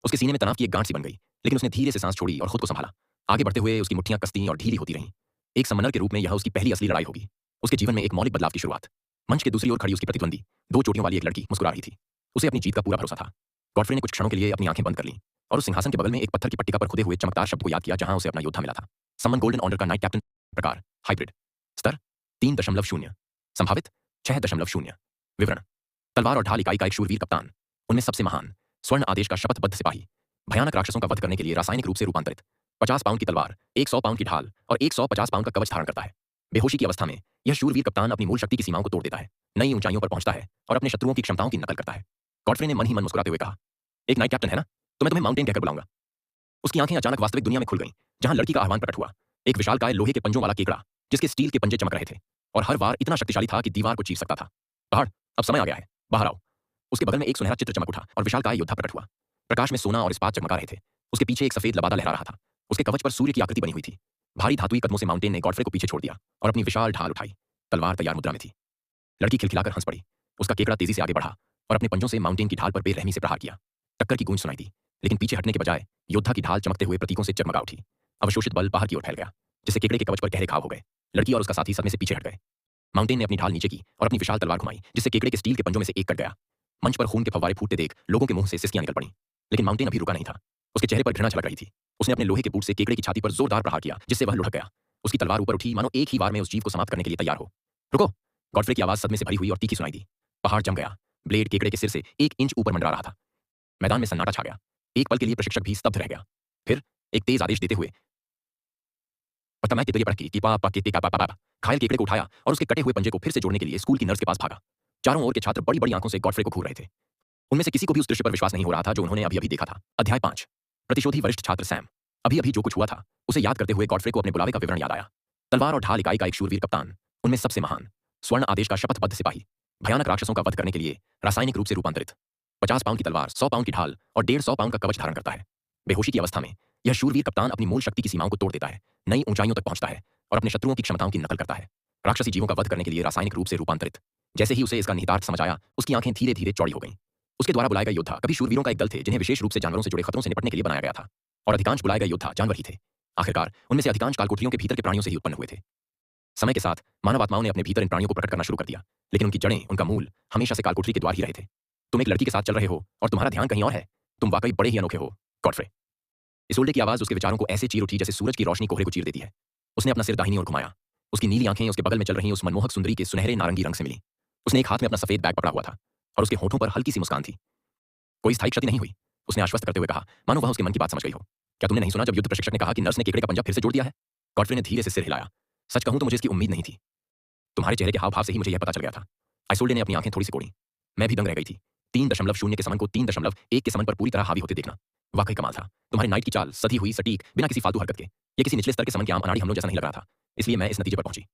उसके सीने में तनाव की एक गांठ सी बन गई, लेकिन उसने धीरे से सांस छोड़ी और खुद को संभाला। आगे बढ़ते हुए उसकी मुट्ठियां कसती और ढीली होती रहीं। एक समनर के रूप में यह उसकी पहली असली लड़ाई होगी। उसके जीवन में एक मौलिक बदलाव की शुरुआत। मंच के दूसरी ओर खड़ी उसकी प्रतिद्वंदी, दो चोटियों वाली एक लड़की, मुस्कुरा रही थी। उसे अपनी जीत का पूरा भरोसा था। गॉडफ्रे ने कुछ क्षणों के लिए अपनी आंखें बंद कर लीं और उस सिंहासन के बगल में एक पत्थर की पट्टिका पर खुदे हुए चमकदार शब्द को याद किया जहां उसे अपना योद्धा मिला था। समन गोल्डन ऑर्डर का नाइट कैप्टन। प्रकार हाइब्रिड। स्तर 3.0, संभावित 6.0। विवरण: तलवार और ढाल इकाई का एक शूरवीर कप्तान, उनमें सबसे महान, स्वर्ण आदेश का शपथबद्ध सिपाही, भयानक राक्षसों का वध करने के लिए रासायनिक रूप से रूपांतरित, 50 पाउंड की तलवार, 100 पाउंड की ढाल और 150 पाउंड का कवच धारण करता है। बेहोशी की अवस्था में यह शूरवीर कप्तान अपनी मूल शक्ति की सीमाओं को तोड़ देता है, नई ऊंचाइयों पर पहुंचता है और अपने शत्रुओं की क्षमताओं की नकल करता है। गॉडफ्रे ने मन ही मन मुस्कुराते हुए कहा, एक नाइट कैप्टन है ना, तो मैं तुम्हें माउंटेन कहकर बुलाऊंगा। उसकी आंखें अचानक वास्तविक दुनिया में खुल गईं, जहां लड़की का आह्वान प्रकट हुआ। एक विशालकाय लोहे के पंजों वाला केकड़ा, जिसके स्टील के पंजे चमक रहे थे और हर वार इतना शक्तिशाली था कि दीवार को चीर सकता था। पहाड़, अब समय आ गया है, बाहर आओ। उसके बगल में एक सुनहरा चित्र चमक उठा और विशालकाय योद्धा प्रकट हुआ। प्रकाश में सोना और इस्पात चमका रहे थे। उसके पीछे एक सफेद लबादा लहरा रहा था। उसके कवच पर सूर्य की आकृति बनी हुई थी। भारी धातुई कदमों से माउंटेन ने गॉडफ्रे को पीछे छोड़ दिया और अपनी विशाल ढाल उठाई। तलवार तैयार मुद्रा में थी। लड़की खिलखिलाकर हंस पड़ी। उसका केकड़ा तेजी से आगे बढ़ा और अपने पंजों से माउंटेन की ढाल पर बेरहमी से प्रहार किया। टक्कर की गूंज सुनाई दी, लेकिन पीछे हटने के बजाय योद्धा की ढाल चमकते हुए प्रतीकों से जगमगा उठी। अवशोषित बल बाहर की ओर फैल गया, जिससे केकड़े के कवच पर गहरे घाव हो गए। लड़की और उसका साथी सब में से पीछे हट गए। माउंटेन ने अपनी ढाल नीचे की और अपनी विशाल तलवार घुमाई, जिससे केकड़े के स्टील के पंजों में से एक कट गया। मंच पर खून के फव्वारे फूटते देख लोगों के मुंह से सिसकियां निकल पड़ी, लेकिन माउंटेन अभी रुका नहीं था। उसके चेहरे पर घृणा झलक रही थी। उसने अपने लोहे के बूट से केकड़े की छाती पर जोरदार प्रहार किया, जिससे वह लुढ़क गया। उसकी तलवार ऊपर उठी, मानो एक ही वार में उस जीव को समाप्त करने के लिए तैयार हो। रुको! गॉडफ्रे की आवाज सदमे से भरी हुई और तीखी सुनाई दी। पहाड़ जम गया। ब्लेड केकड़े के सिर से 1 इंच ऊपर मंडरा रहा था। मैदान में सन्नाटा छा गया। एक पल के लिए प्रशिक्षक भी स्तब्ध रह गया। फिर एक तेज आदेश देते हुए घायल केकड़े को उठाया और उसके कटे हुए पंजे को फिर से जोड़ने के लिए स्कूल की नर्स के पास भागा। चारों ओर के छात्र बड़ी बड़ी आंखों से गॉडफ्रे को घूर रहे थे। उनमें से किसी को भी उस दृश्य पर विश्वास नहीं हो रहा था जो उन्होंने अभी अभी देखा था। अध्याय 5। प्रतिशोधी वरिष्ठ छात्र सैम। अभी अभी जो कुछ हुआ था उसे याद करते हुए गॉडफ्रे को अपने बुलावे का विवरण याद आया। तलवार और ढाल इकाई का एक शूरवीर कप्तान, उनमें सबसे महान, स्वर्ण आदेश का शपथबद्ध सिपाही, भयानक राक्षसों का वध करने के लिए रासायनिक रूप से रूपांतरित, 50 पाउंड की तलवार, 100 पाउंड की ढाल और 150 पाउंड का कवच धारण करता है। बेहोशी की अवस्था में यह शूरवीर कप्तान अपनी मूल शक्ति की सीमाओं को तोड़ देता है, नई ऊंचाइयों तक पहुंचता है और अपने शत्रुओं की क्षमताओं की नकल करता है। राक्षसी जीवों का वध करने के लिए रासायनिक रूप से रूपांतरित। जैसे ही उसे इसका निहितार्थ समझ आया, उसकी आंखें धीरे धीरे चौड़ी हो गईं। उसके द्वारा बुलाए गए योद्धा कभी शूरवीरों का एक दल थे जिन्हें विशेष रूप से जानवरों से जुड़े खतरों से निपटने के लिए बनाया गया था, और अधिकांश बुलाए गए योद्धा जानवर ही थे। आखिरकार उनमें से अधिकांश कालकोठरियों के भीतर के प्राणियों से ही उत्पन्न हुए थे। समय के साथ मानव आत्माओं ने अपने भीतर इन प्राणियों को प्रकट करना शुरू कर दिया, लेकिन उनकी जड़ें, उनका मूल हमेशा से कालकोठरी के द्वार ही रहे थे। तुम एक लड़की के साथ चल रहे हो और तुम्हारा ध्यान कहीं और है। तुम वाकई बड़े ही अनोखे हो, गॉडफ्रे। इसोल्डे की आवाज उसके विचारों को ऐसे चीर उठी जैसे सूरज की रोशनी कोहरे को चीर देती है। उसने अपना सिर दाहिनी ओर घुमाया। उसकी नीली आंखें उसके बगल में चल रही उस मनमोहक सुंदरी के सुनहरे नारंगी रंग से मिली। उसने एक हाथ में अपना सफेद बैग पकड़ा हुआ था और उसके होठों पर हल्की सी मुस्कान थी। कोई स्थायी क्षति नहीं हुई, उसने आश्वस्त करते हुए कहा, मानो वह उसके मन की बात समझ गई हो। क्या तुमने नहीं सुना जब युद्ध प्रशिक्षक ने कहा कि नर्स ने केकड़े का पंजा फिर से जोड़ दिया है? गॉडफ्रे ने धीरे से सिर हिलाया। सच कहूं तो मुझे इसकी उम्मीद नहीं थी। तुम्हारे चेहरे के हाव भाव से ही मुझे यह पता चल गया था। आइसोल्डे ने अपनी आंखें थोड़ी सी कोड़ी। मैं भी दंग रह गई थी। 3.0 के समन को 3.1 के समन पर पूरी तरह हावी होते देखना वाकई कमाल था। तुम्हारी नाइट की चाल सधी हुई, सटीक, बिना किसी फालतू हरकत के। ये किसी निचले स्तर के समन के आम अनाड़ी हमलों जैसा नहीं लग रहा था, इसलिए मैं इस नतीजे पर पहुंची।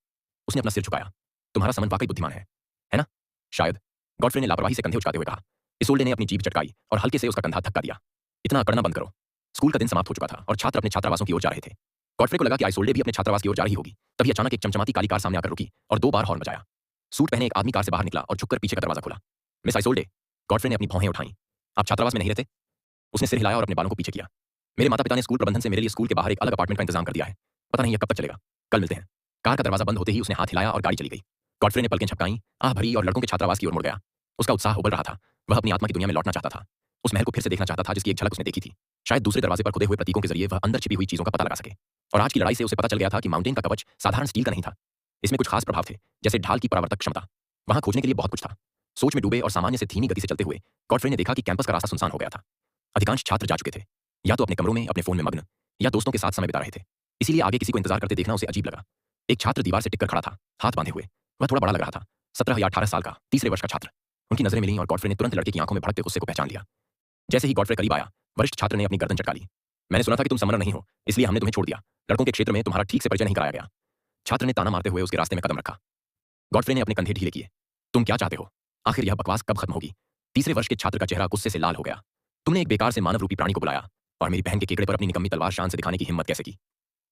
उसने अपना सिर झुकाया। तुम्हारा समन वाकई बुद्धिमान है ना? शायद, गॉडफ्रे ने लापरवाही से कंधे उचकाते हुए कहा। इसोल्डे ने अपनी जीभ चटकाई और हल्के से उसका कंधा धक्का दिया। इतना अकड़ना बंद करो। स्कूल का दिन समाप्त हो चुका था और छात्र अपने छात्रावासों की ओर जा रहे थे। गॉडफ्रे को लगा कि आइसोल्डे भी अपने छात्रावास की ओर जा रही होगी। तभी अचानक एक चमचमाती काली कार सामने आकर रुकी और 2 बार हॉर्न बजाया। सूट पहने एक आदमी कार से बाहर निकला और झुककर पीछे का दरवाजा खोला। मिस आइसोल्डे, गॉडफ्रे ने अपनी भौहें उठाई। आप छात्रावास में नहीं रहते? उसने सिर हिलाया और अपने बालों को पीछे किया। मेरे माता पिता ने स्कूल प्रबंधन से मेरे लिए स्कूल के बाहर एक अलग अपार्टमेंट का इंतजाम कर दिया है। पता नहीं यह कब तक चलेगा। कल मिलते हैं। कार का दरवाजा बंद होते ही उसने हाथ हिलाया और गाड़ी चली गई। गॉडफ्रे ने पलकें झपकाईं, आह भरी और लड़कों के छात्रावास की ओर मुड़ गया। उसका उत्साह उबल रहा था। वह अपनी आत्मा की दुनिया में लौटना चाहता था। उस महल को फिर से देखना चाहता था जिसकी एक झलक उसने देखी थी। शायद दूसरे दरवाजे पर खुदे हुए प्रतीकों के जरिए वह अंदर छिपी हुई चीजों का पता लगा सके। और आज की लड़ाई से उसे पता चल गया था कि माउंटेन का कवच साधारण स्टील का नहीं था। इसमें कुछ खास प्रभाव थे, जैसे ढाल की परावर्तक क्षमता। वहां खोजने के लिए बहुत कुछ था। सोच में डूबे और सामान्य से धीमी गति से चलते हुए गॉडफ्रे ने देखा कि कैंपस का रास्ता सुनसान हो गया था। अधिकांश छात्र जा चुके थे, या तो अपने कमरों में अपने फोन में मग्न, या दोस्तों के साथ समय बिता रहे थे। इसीलिए आगे किसी को इंतजार करते देखना उसे अजीब लगा। एक छात्र दीवार से टिककर खड़ा था, हाथ बांधे हुए। वह थोड़ा बड़ा लग रहा था, 17 या 18 साल का, तीसरे वर्ष का छात्र। उनकी नजरें मिलीं और गॉडफ्रे ने तुरंत लड़के की आंखों में भड़कते गुस्से को पहचान लिया। जैसे ही गॉडफ्रे करीब आया, वरिष्ठ छात्र ने अपनी गर्दन चटका ली। मैंने सुना था कि तुम समनर नहीं हो, इसलिए हमने तुम्हें छोड़ दिया। लड़कों के क्षेत्र में तुम्हारा ठीक से परिचय नहीं कराया गया। छात्र ने ताना मारते हुए उसके रास्ते में कदम रखा। गॉडफ्रे ने अपने कंधे ढीले किए। तुम क्या चाहते हो? आखिर यह बकवास कब खत्म होगी? तीसरे वर्ष के छात्र का चेहरा गुस्से से लाल हो गया। तुमने एक बेकार से मानव रूपी प्राणी को बुलाया और मेरी बहन के केकड़े पर अपनी निकम्मी तलवार शान से दिखाने की हिम्मत कैसे की?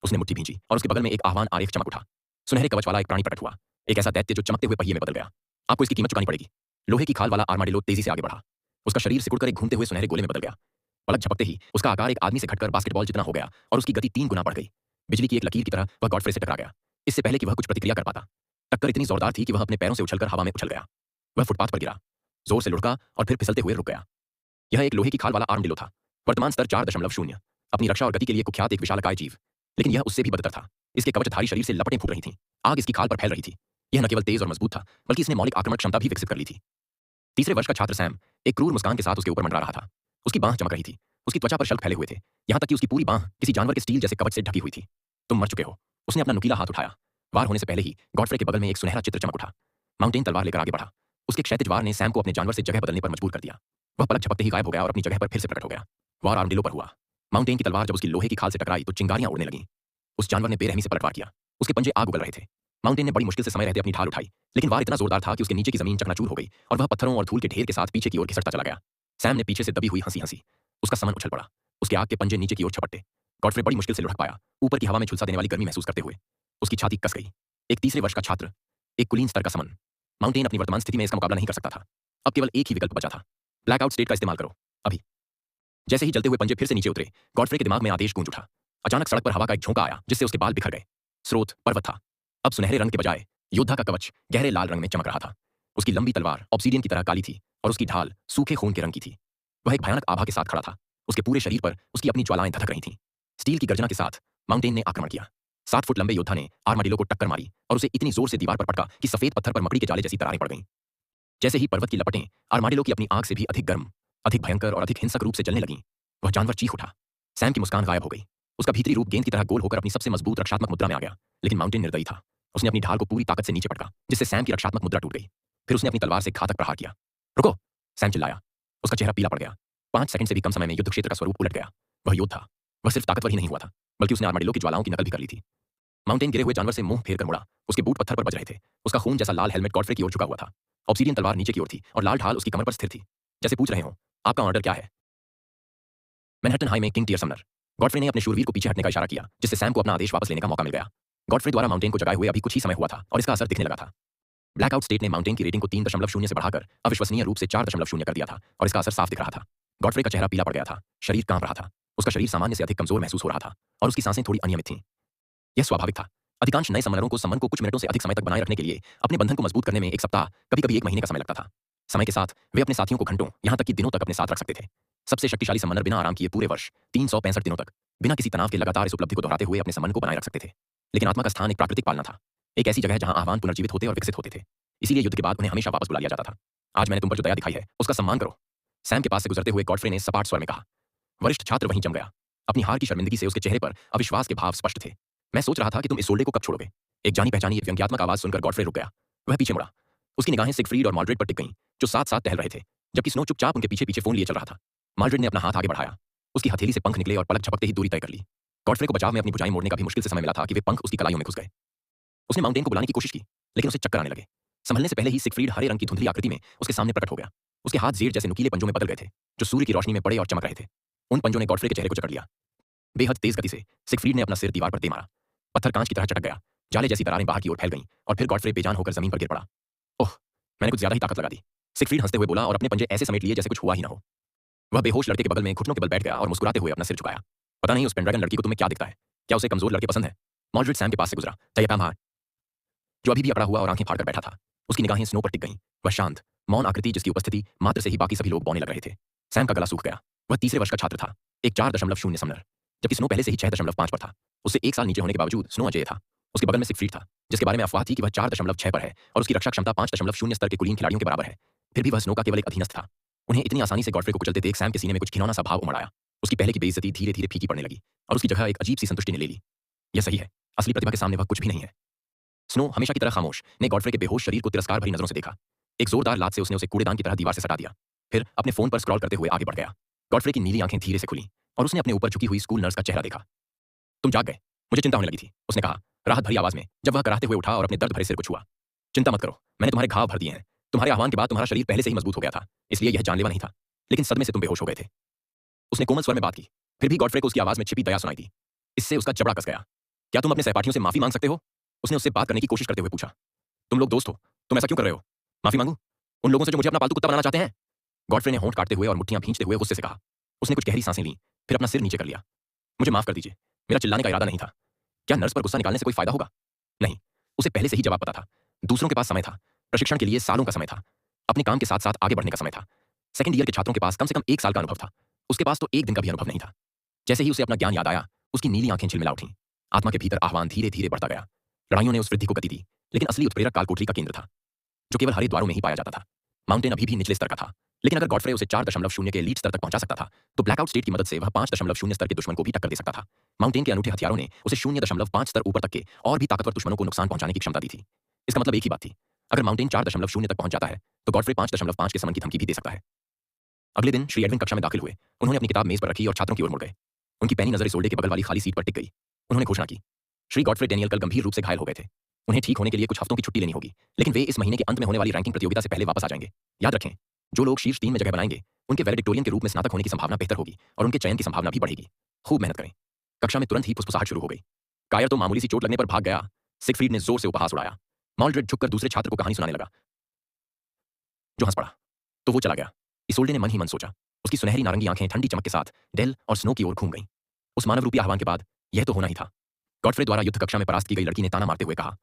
उसने मुट्ठी भींची और उसके बगल में एक आह्वान आरेख चमक उठा। सुनहरे कवच वाला एक प्राणी प्रकट हुआ, एक ऐसा दैत्य जो चमकते हुए पहिए में बदल गया। आपको इसकी कीमत चुकानी पड़ेगी। लोहे की खाल वाला आर्माडिलो तेजी से आगे बढ़ा। उसका शरीर सिकुड़कर एक घूमते हुए सुनहरे गोले में बदल गया। पलक झपकते ही उसका आकार एक आदमी से घटकर बास्केटबॉल जितना हो गया और उसकी गति 3 गुना बढ़ गई। बिजली की एक लकीर की तरह वह गॉडफ्रे से टकरा गया, इससे पहले कि वह कुछ प्रतिक्रिया कर पाता। टक्कर इतनी जोरदार थी कि वह अपने पैरों से उछलकर हवा में उछल गया। वह फुटपाथ पर गिरा, जोर से लुढ़का और फिर फिसलते हुए रुक गया। यह एक लोहे की खाल वाला आर्मडिलो था, वर्तमान स्तर 4.0, अपनी रक्षा और गति के लिए कुख्यात एक विशालकाय जीव। लेकिन यह उससे भी बदतर था। इसके कवचधारी शरीर से लपटें फूट रही थीं, आग इसकी खाल पर फैल रही थी। यह न केवल तेज और मजबूत था, बल्कि इसने मौलिक आक्रमण क्षमता भी विकसित कर ली थी। तीसरे वर्ष का छात्र सैम एक क्रूर मुस्कान के साथ उसके ऊपर मंडरा रहा था। उसकी बांह चमक रही थी, उसकी त्वचा पर शल्क फैले हुए थे, यहां तक कि उसकी पूरी बांह किसी जानवर के स्टील जैसे कवच से ढकी हुई थी। तुम मर चुके हो। उसने अपना नुकीला हाथ उठाया। वार होने से पहले ही गॉडफ्रे के बगल में एक सुनहरा चित्र चमक उठा। माउंटेन तलवार लेकर आगे बढ़ा। उसके क्षैतिज वार ने सैम को अपने जानवर से जगह बदलने पर मजबूर कर दिया। वह पलक झपकते ही गायब हो गया और अपनी जगह पर फिर से प्रकट हो गया। वार आर्मडिलो पर हुआ। माउंटेन की तलवार जब उसकी लोहे की खाल से टकराई तो चिंगारियां उड़ने लगीं। उस जानवर ने बेरहमी से पलटवार किया। उसके पंजे आग उगल रहे थे। माउंटेन ने बड़ी मुश्किल से समय रहते अपनी ढाल उठाई, लेकिन वार इतना जोरदार था कि उसके नीचे की जमीन चकनाचूर हो गई और वह पत्थरों और धूल के ढेर के साथ पीछे की ओर खिसकता चला गया। सैम ने पीछे से दबी हुई हंसी। उसका समन उछल पड़ा। उसके आग के पंजे नीचे की ओर झपटे। गॉडफ्रे बड़ी मुश्किल से लुढ़क पाया, ऊपर की हवा में झुलसा देने वाली गर्मी महसूस करते हुए। उसकी छाती कस गई। एक तीसरे वर्ष का छात्र, एक कुलीन स्तर का समन। माउंटेन अपनी वर्तमान स्थिति में इसका मुकाबला नहीं कर सकता था। अब केवल एक ही विकल्प बचा था, ब्लैकआउट स्टेट का इस्तेमाल करो, अभी। जैसे ही जलते हुए पंजे फिर से नीचे उतरे, गॉडफ्रे के दिमाग में आदेश गूंज उठा। अचानक सड़क पर हवा का एक झोंका आया जिससे उसके बाल बिखर गए। स्रोत पर्वत था। अब सुनहरे रंग के बजाय योद्धा का कवच गहरे लाल रंग में चमक रहा था। उसकी लंबी तलवार ऑब्सीडियन की तरह काली थी और उसकी ढाल सूखे खून के रंग की थी। वह एक भयानक आभा के साथ खड़ा था। उसके पूरे शरीर पर उसकी अपनी ज्वालाएं धधक रही थीं। स्टील की गर्जना के साथ माउंटेन ने आक्रमण किया। 7 फुट लंबे योद्धा ने आर्माडिलो को टक्कर मारी और उसे इतनी जोर से दीवार पर पटका कि सफेद पत्थर पर मकड़ी के जाले जैसी दरारें पड़ गईं। जैसे ही पर्वत की लपटें आर्माडिलो की अपनी आग से भी अधिक गर्म, अधिक भयंकर और अधिक हिंसक रूप से जलने लगीं, वह जानवर चीख उठा। सैम की मुस्कान गायब हो गई। उसका भीतरी रूप गेंद की तरह गोल होकर अपनी सबसे मजबूत रक्षात्मक मुद्रा में आ गया। लेकिन माउंटेन निर्दयी था। उसने अपनी ढाल को पूरी ताकत से नीचे पटका, जिससे सैम की रक्षात्मक मुद्रा टूट गई। फिर उसने अपनी तलवार से घातक प्रहार किया। रुको! सैम चिल्लाया। उसका चेहरा पीला पड़ गया। 5 सेकंड से भी कम समय में युद्ध क्षेत्र का स्वरूप उलट गया। वह योद्धा, वह सिर्फ ताकतवर ही नहीं हुआ था, बल्कि उसने आर्माडिलो की ज्वालाओं की नकल भी कर ली थी। माउंटेन गिरे हुए जानवर से मुंह फेर कर मुड़ा। उसके बूट पत्थर पर बज रहे थे। उसका खून जैसा लाल हेलमेट गॉडफ्रे की ओर झुका हुआ था। ऑब्सीडियन तलवार नीचे की ओर थी और लाल ढाल उसकी कमर पर स्थिर थी, जैसे पूछ रहे हो, आपका ऑर्डर क्या है? मैनहट्टन हाई में किंग टियर समनर। गॉडफ्रे ने अपने शूरवीर को पीछे हटने का इशारा किया, जिससे सैम को अपना आदेश वापस लेने का मौका मिल गया। गॉडफ्रे द्वारा माउंटेन को जगाए हुए अभी कुछ ही समय हुआ था और इसका असर दिखने लगा था। ब्लैकआउट स्टेट ने माउंटेन की रेटिंग को 3.0 से बढ़ाकर अविश्वसनीय रूप से 4.0 कर दिया था और इसका असर साफ दिख रहा था। गॉडफ्रे का चेहरा पीला पड़ गया था, शरीर कांप रहा था। उसका शरीर सामान्य से अधिक कमजोर महसूस हो रहा था और उसकी सांसें थोड़ी अनियमित थीं। यह स्वाभाविक था। अधिकांश नए समनरों को संबंध को कुछ मिनटों से अधिक समय तक बनाए रखने के लिए अपने बंधन को मजबूत करने में 1 सप्ताह, कभी-कभी 1 महीने का समय लगता था। समय के साथ वे अपने साथियों को घंटों, यहां तक कि दिनों तक अपने साथ रख सकते थे। सबसे शक्तिशाली समनर बिना आराम किए पूरे वर्ष 365 दिनों तक बिना किसी तनाव के लगातार इस उपलब्धि को दोहराते हुए अपने संबंध को बनाए रख सकते थे। लेकिन आत्मा का स्थान एक प्राकृतिक पालना था, एक ऐसी जगह जहां आह्वान पुनर्जीवित होते और विकसित होते थे। इसीलिए युद्ध के बाद उन्हें हमेशा वापस बुला लिया जाता था। आज मैंने तुम पर जो दया दिखाई है, उसका सम्मान करो। सैम के पास से गुजरते हुए गॉडफ्रे ने सपाट स्वर में कहा। वरिष्ठ छात्र वहीं जम गया। अपनी हार की शर्मिंदगी से उसके चेहरे पर अविश्वास के भाव स्पष्ट थे। मैं सोच रहा था कि तुम इस सोल्डे को कब छोड़ोगे। एक जानी पहचानी व्यंग्यात्मक आवाज सुनकर गॉडफ्रे रुक गया। वह पीछे मुड़ा। उसकी निगाहें सिगफ्रीड और मॉल्ड्रेड पर टिक गईं, जो साथ-साथ टहल रहे थे, जबकि स्नो चुपचाप उनके पीछे-पीछे फोन लिए चल रहा था। मॉल्ड्रेड ने अपना हाथ आगे बढ़ाया। उसकी हथेली से पंख निकले और पलक झपकते ही दूरी तय कर ली। गॉडफ्रे को बचाव में अपनी भुजाएं मोड़ने का भी मुश्किल से समय मिला था कि वे पंख उसकी कलाइयों में घुस गए। उसने माउंटेन को बुलाने की कोशिश की, लेकिन उसे चक्कर आने लगे। संभलने से पहले ही सिगफ्रीड हरे रंग की धुंधली आकृति में उसके सामने प्रकट हो गया। उसके हाथ जेड जैसे नुकीले पंजों में बदल गए थे, जो सूर्य की रोशनी में बड़े और चमक रहे थे। उन पंजों ने गॉडफ्रे के चेहरे को जकड़ लिया। बेहद तेज गति से सिगफ्रीड ने अपना सिर दीवार पर दे मारा। पत्थर कांच की तरह चटक गया। जाले जैसी दरारें बाहर की ओर फैल गईं और फिर गॉडफ्रे बेजान होकर जमीन पर गिर पड़ा। ओह! मैंने कुछ ज्यादा ही ताकत लगा दी। सिगफ्रीड हंसते हुए बोला और अपने पंजे ऐसे समेट लिए जैसे कुछ हुआ ही ना हो। वह बेहोश लड़के के बगल में घुटनों के बल बैठ गया और मुस्कुराते हुए अपना सिर झुकाया। पता नहीं उस पेंड्रैगन लड़की को तुम्हें क्या दिखता है? क्या उसे कमजोर लड़के पसंद है? मॉल्ड्रेड सैम के पास से गुजरा, जो अभी भी अकड़ा हुआ और आंखें फाड़कर बैठा था। उसकी निगाहें स्नो पर टिक गईं। वह शांत, मौन आकृति जिसकी उपस्थिति मात्र से ही बाकी सभी लोग बौने लग रहे थे। सैम का गला सूख गया। वह तीसरे वर्ष का छात्र था, एक 4.0 समनर, जबकि स्नो पहले से ही 6.5 पर था। उससे 1 साल नीचे होने के बावजूद स्नो अजेय था। उसके बगल में सिगफ्रीड था, जिसके बारे में अफवाह थी कि वह 4.6 पर है और उसकी रक्षा क्षमता 5.0 स्तर के कुलीन खिलाड़ियों के बराबर है। फिर भी वह स्नो का केवल एक अधीनस्थ था। उन्हें इतनी आसानी से गॉडफ्रे को कुचलते देख सैम के सीने में कुछ घिनौना सा भाव उमड़ आया। उसकी पहले की बेइज्जती धीरे-धीरे फीकी पड़ने लगी और उसकी जगह एक अजीब सी संतुष्टि ने ले ली। यह सही है, असली प्रतिभा के सामने वह कुछ भी नहीं है। स्नो, हमेशा की तरह खामोश, ने गॉडफ्रे के बेहोश शरीर को तिरस्कार भरी नजरों से देखा। एक जोरदार लात से उसने उसे कूड़ेदान की तरह दीवार से सटा दिया। फिर अपने फोन पर स्क्रॉल करते हुए आगे बढ़ गया। गॉडफ्रे की नीली आंखें धीरे से खुली और उसने अपने ऊपर झुकी हुई स्कूल नर्स का चेहरा देखा। तुम जाग गए, मुझे चिंता होने लगी थी, उसने कहा राहत भरी आवाज में, जब वह कराहते हुए उठा और अपने दर्द भरे सिर को छुआ। चिंता मत करो, मैंने तुम्हारे घाव भर दिए हैं। तुम्हारे आह्वान के बाद तुम्हारा शरीर पहले से ही मजबूत हो गया था, इसलिए यह जानलेवा नहीं था। लेकिन सदमे से तुम बेहोश हो गए थे। उसने कोमल स्वर में बात की। फिर भी गॉडफ्रे को उसकी आवाज में छिपी दया सुनाई दी। इससे उसका जबड़ा कस गया। क्या तुम अपने सहपाठियों से माफी मांग सकते हो? उसने उससे बात करने की कोशिश करते हुए पूछा। तुम लोग दोस्त हो, तुम ऐसा क्यों कर रहे हो? माफी मांगू उन लोगों से जो मुझे अपना पालतू कुत्ता बनाना चाहते हैं? गॉडफ्रे ने होंठ काटते हुए और मुट्ठियां भींचते हुए गुस्से से कहा। उसने कुछ गहरी सांसें लीं, फिर अपना सिर नीचे कर लिया। मुझे माफ कर दीजिए, मेरा चिल्लाने का इरादा नहीं था। क्या नर्स पर गुस्सा निकालने से कोई फायदा होगा? नहीं, उसे पहले से ही जवाब पता था। दूसरों के पास समय था, प्रशिक्षण के लिए सालों का समय था, अपने काम के साथ साथ आगे बढ़ने का समय था। सेकंड ईयर के छात्रों के पास कम से कम 1 साल का अनुभव था। उसके पास तो 1 दिन का भी अनुभव नहीं था। जैसे ही उसे अपना ज्ञान याद आया, उसकी नीली आंखें झिलमिला उठीं। आत्मा के भीतर आह्वान धीरे-धीरे बढ़ता गया। लड़ाइयों ने उस वृद्धि को गति दी, लेकिन असली उत्प्रेरक कालकोठरी का केंद्र था, जो केवल हरे द्वारों में ही पाया जाता था। माउंटेन अभी भी निचले स्तर का था, लेकिन अगर गॉडफ्रे उसे 4.0 के लीड स्तर तक पहुंचा सकता था, तो ब्लैकआउट स्टेट की मदद से वह 5.0 स्तर के दुश्मन को भी टक्कर दे सकता था। माउंटेन के अनूठे हथियारों ने उसे 0.5 स्तर ऊपर तक के और भी ताकतवर दुश्मनों को नुकसान पहुंचाने की क्षमता दी थी। इसका मतलब एक ही बात थी, अगर माउंटेन 4.0 तक पहुंच जाता है, तो गॉडफ्रे 5.5 के समन की धमकी भी दे सकता है। अगले दिन श्री एडविन कक्षा में दाखिल हुए। उन्होंने अपनी किताब मेज पर रखी और छात्रों की ओर मुड़ गए। उनकी पैनी नजर इस ओल्डे के बगल वाली खाली सीट पर टिक गई। उन्होंने घोषणा की, श्री गॉडफ्रे डेनियल कल गंभीर रूप से घायल हो गए थे। उन्हें ठीक होने के लिए कुछ हफ्तों की छुट्टी लेनी होगी, लेकिन वे इस महीने के अंत में होने वाली रैंकिंग प्रतियोगिता से पहले वापस आ जाएंगे। याद रखें, जो लोग शीर्ष 3 में जगह बनाएंगे, उनके वैलेडिक्टोरियन के रूप में स्नातक होने की संभावना बेहतर होगी और उनके चयन की संभावना भी बढ़ेगी। खूब मेहनत करें। कक्षा में तुरंत ही फुसफुसाहट शुरू हो गई। कायर तो मामूली सी चोट लगने पर भाग गया। सिगफ्रीड ने जोर से उपहास उड़ाया। मॉल्ड्रेड झुककर दूसरे छात्र को कहानी सुनाने लगा, जो हंस पड़ा। तो वो चला गया। इसोल्डे ने मन ही मन सोचा। उसकी सुनहरी नारंगी आंखें ठंडी चमक के साथ डेल और स्नो की ओर घूम गईं। उस मानव रूपी आह्वान के बाद यह तो होना ही था। गॉडफ्रे द्वारा युद्ध कक्षा में परास्त की गई लड़की ने ताना मारते हुए कहा,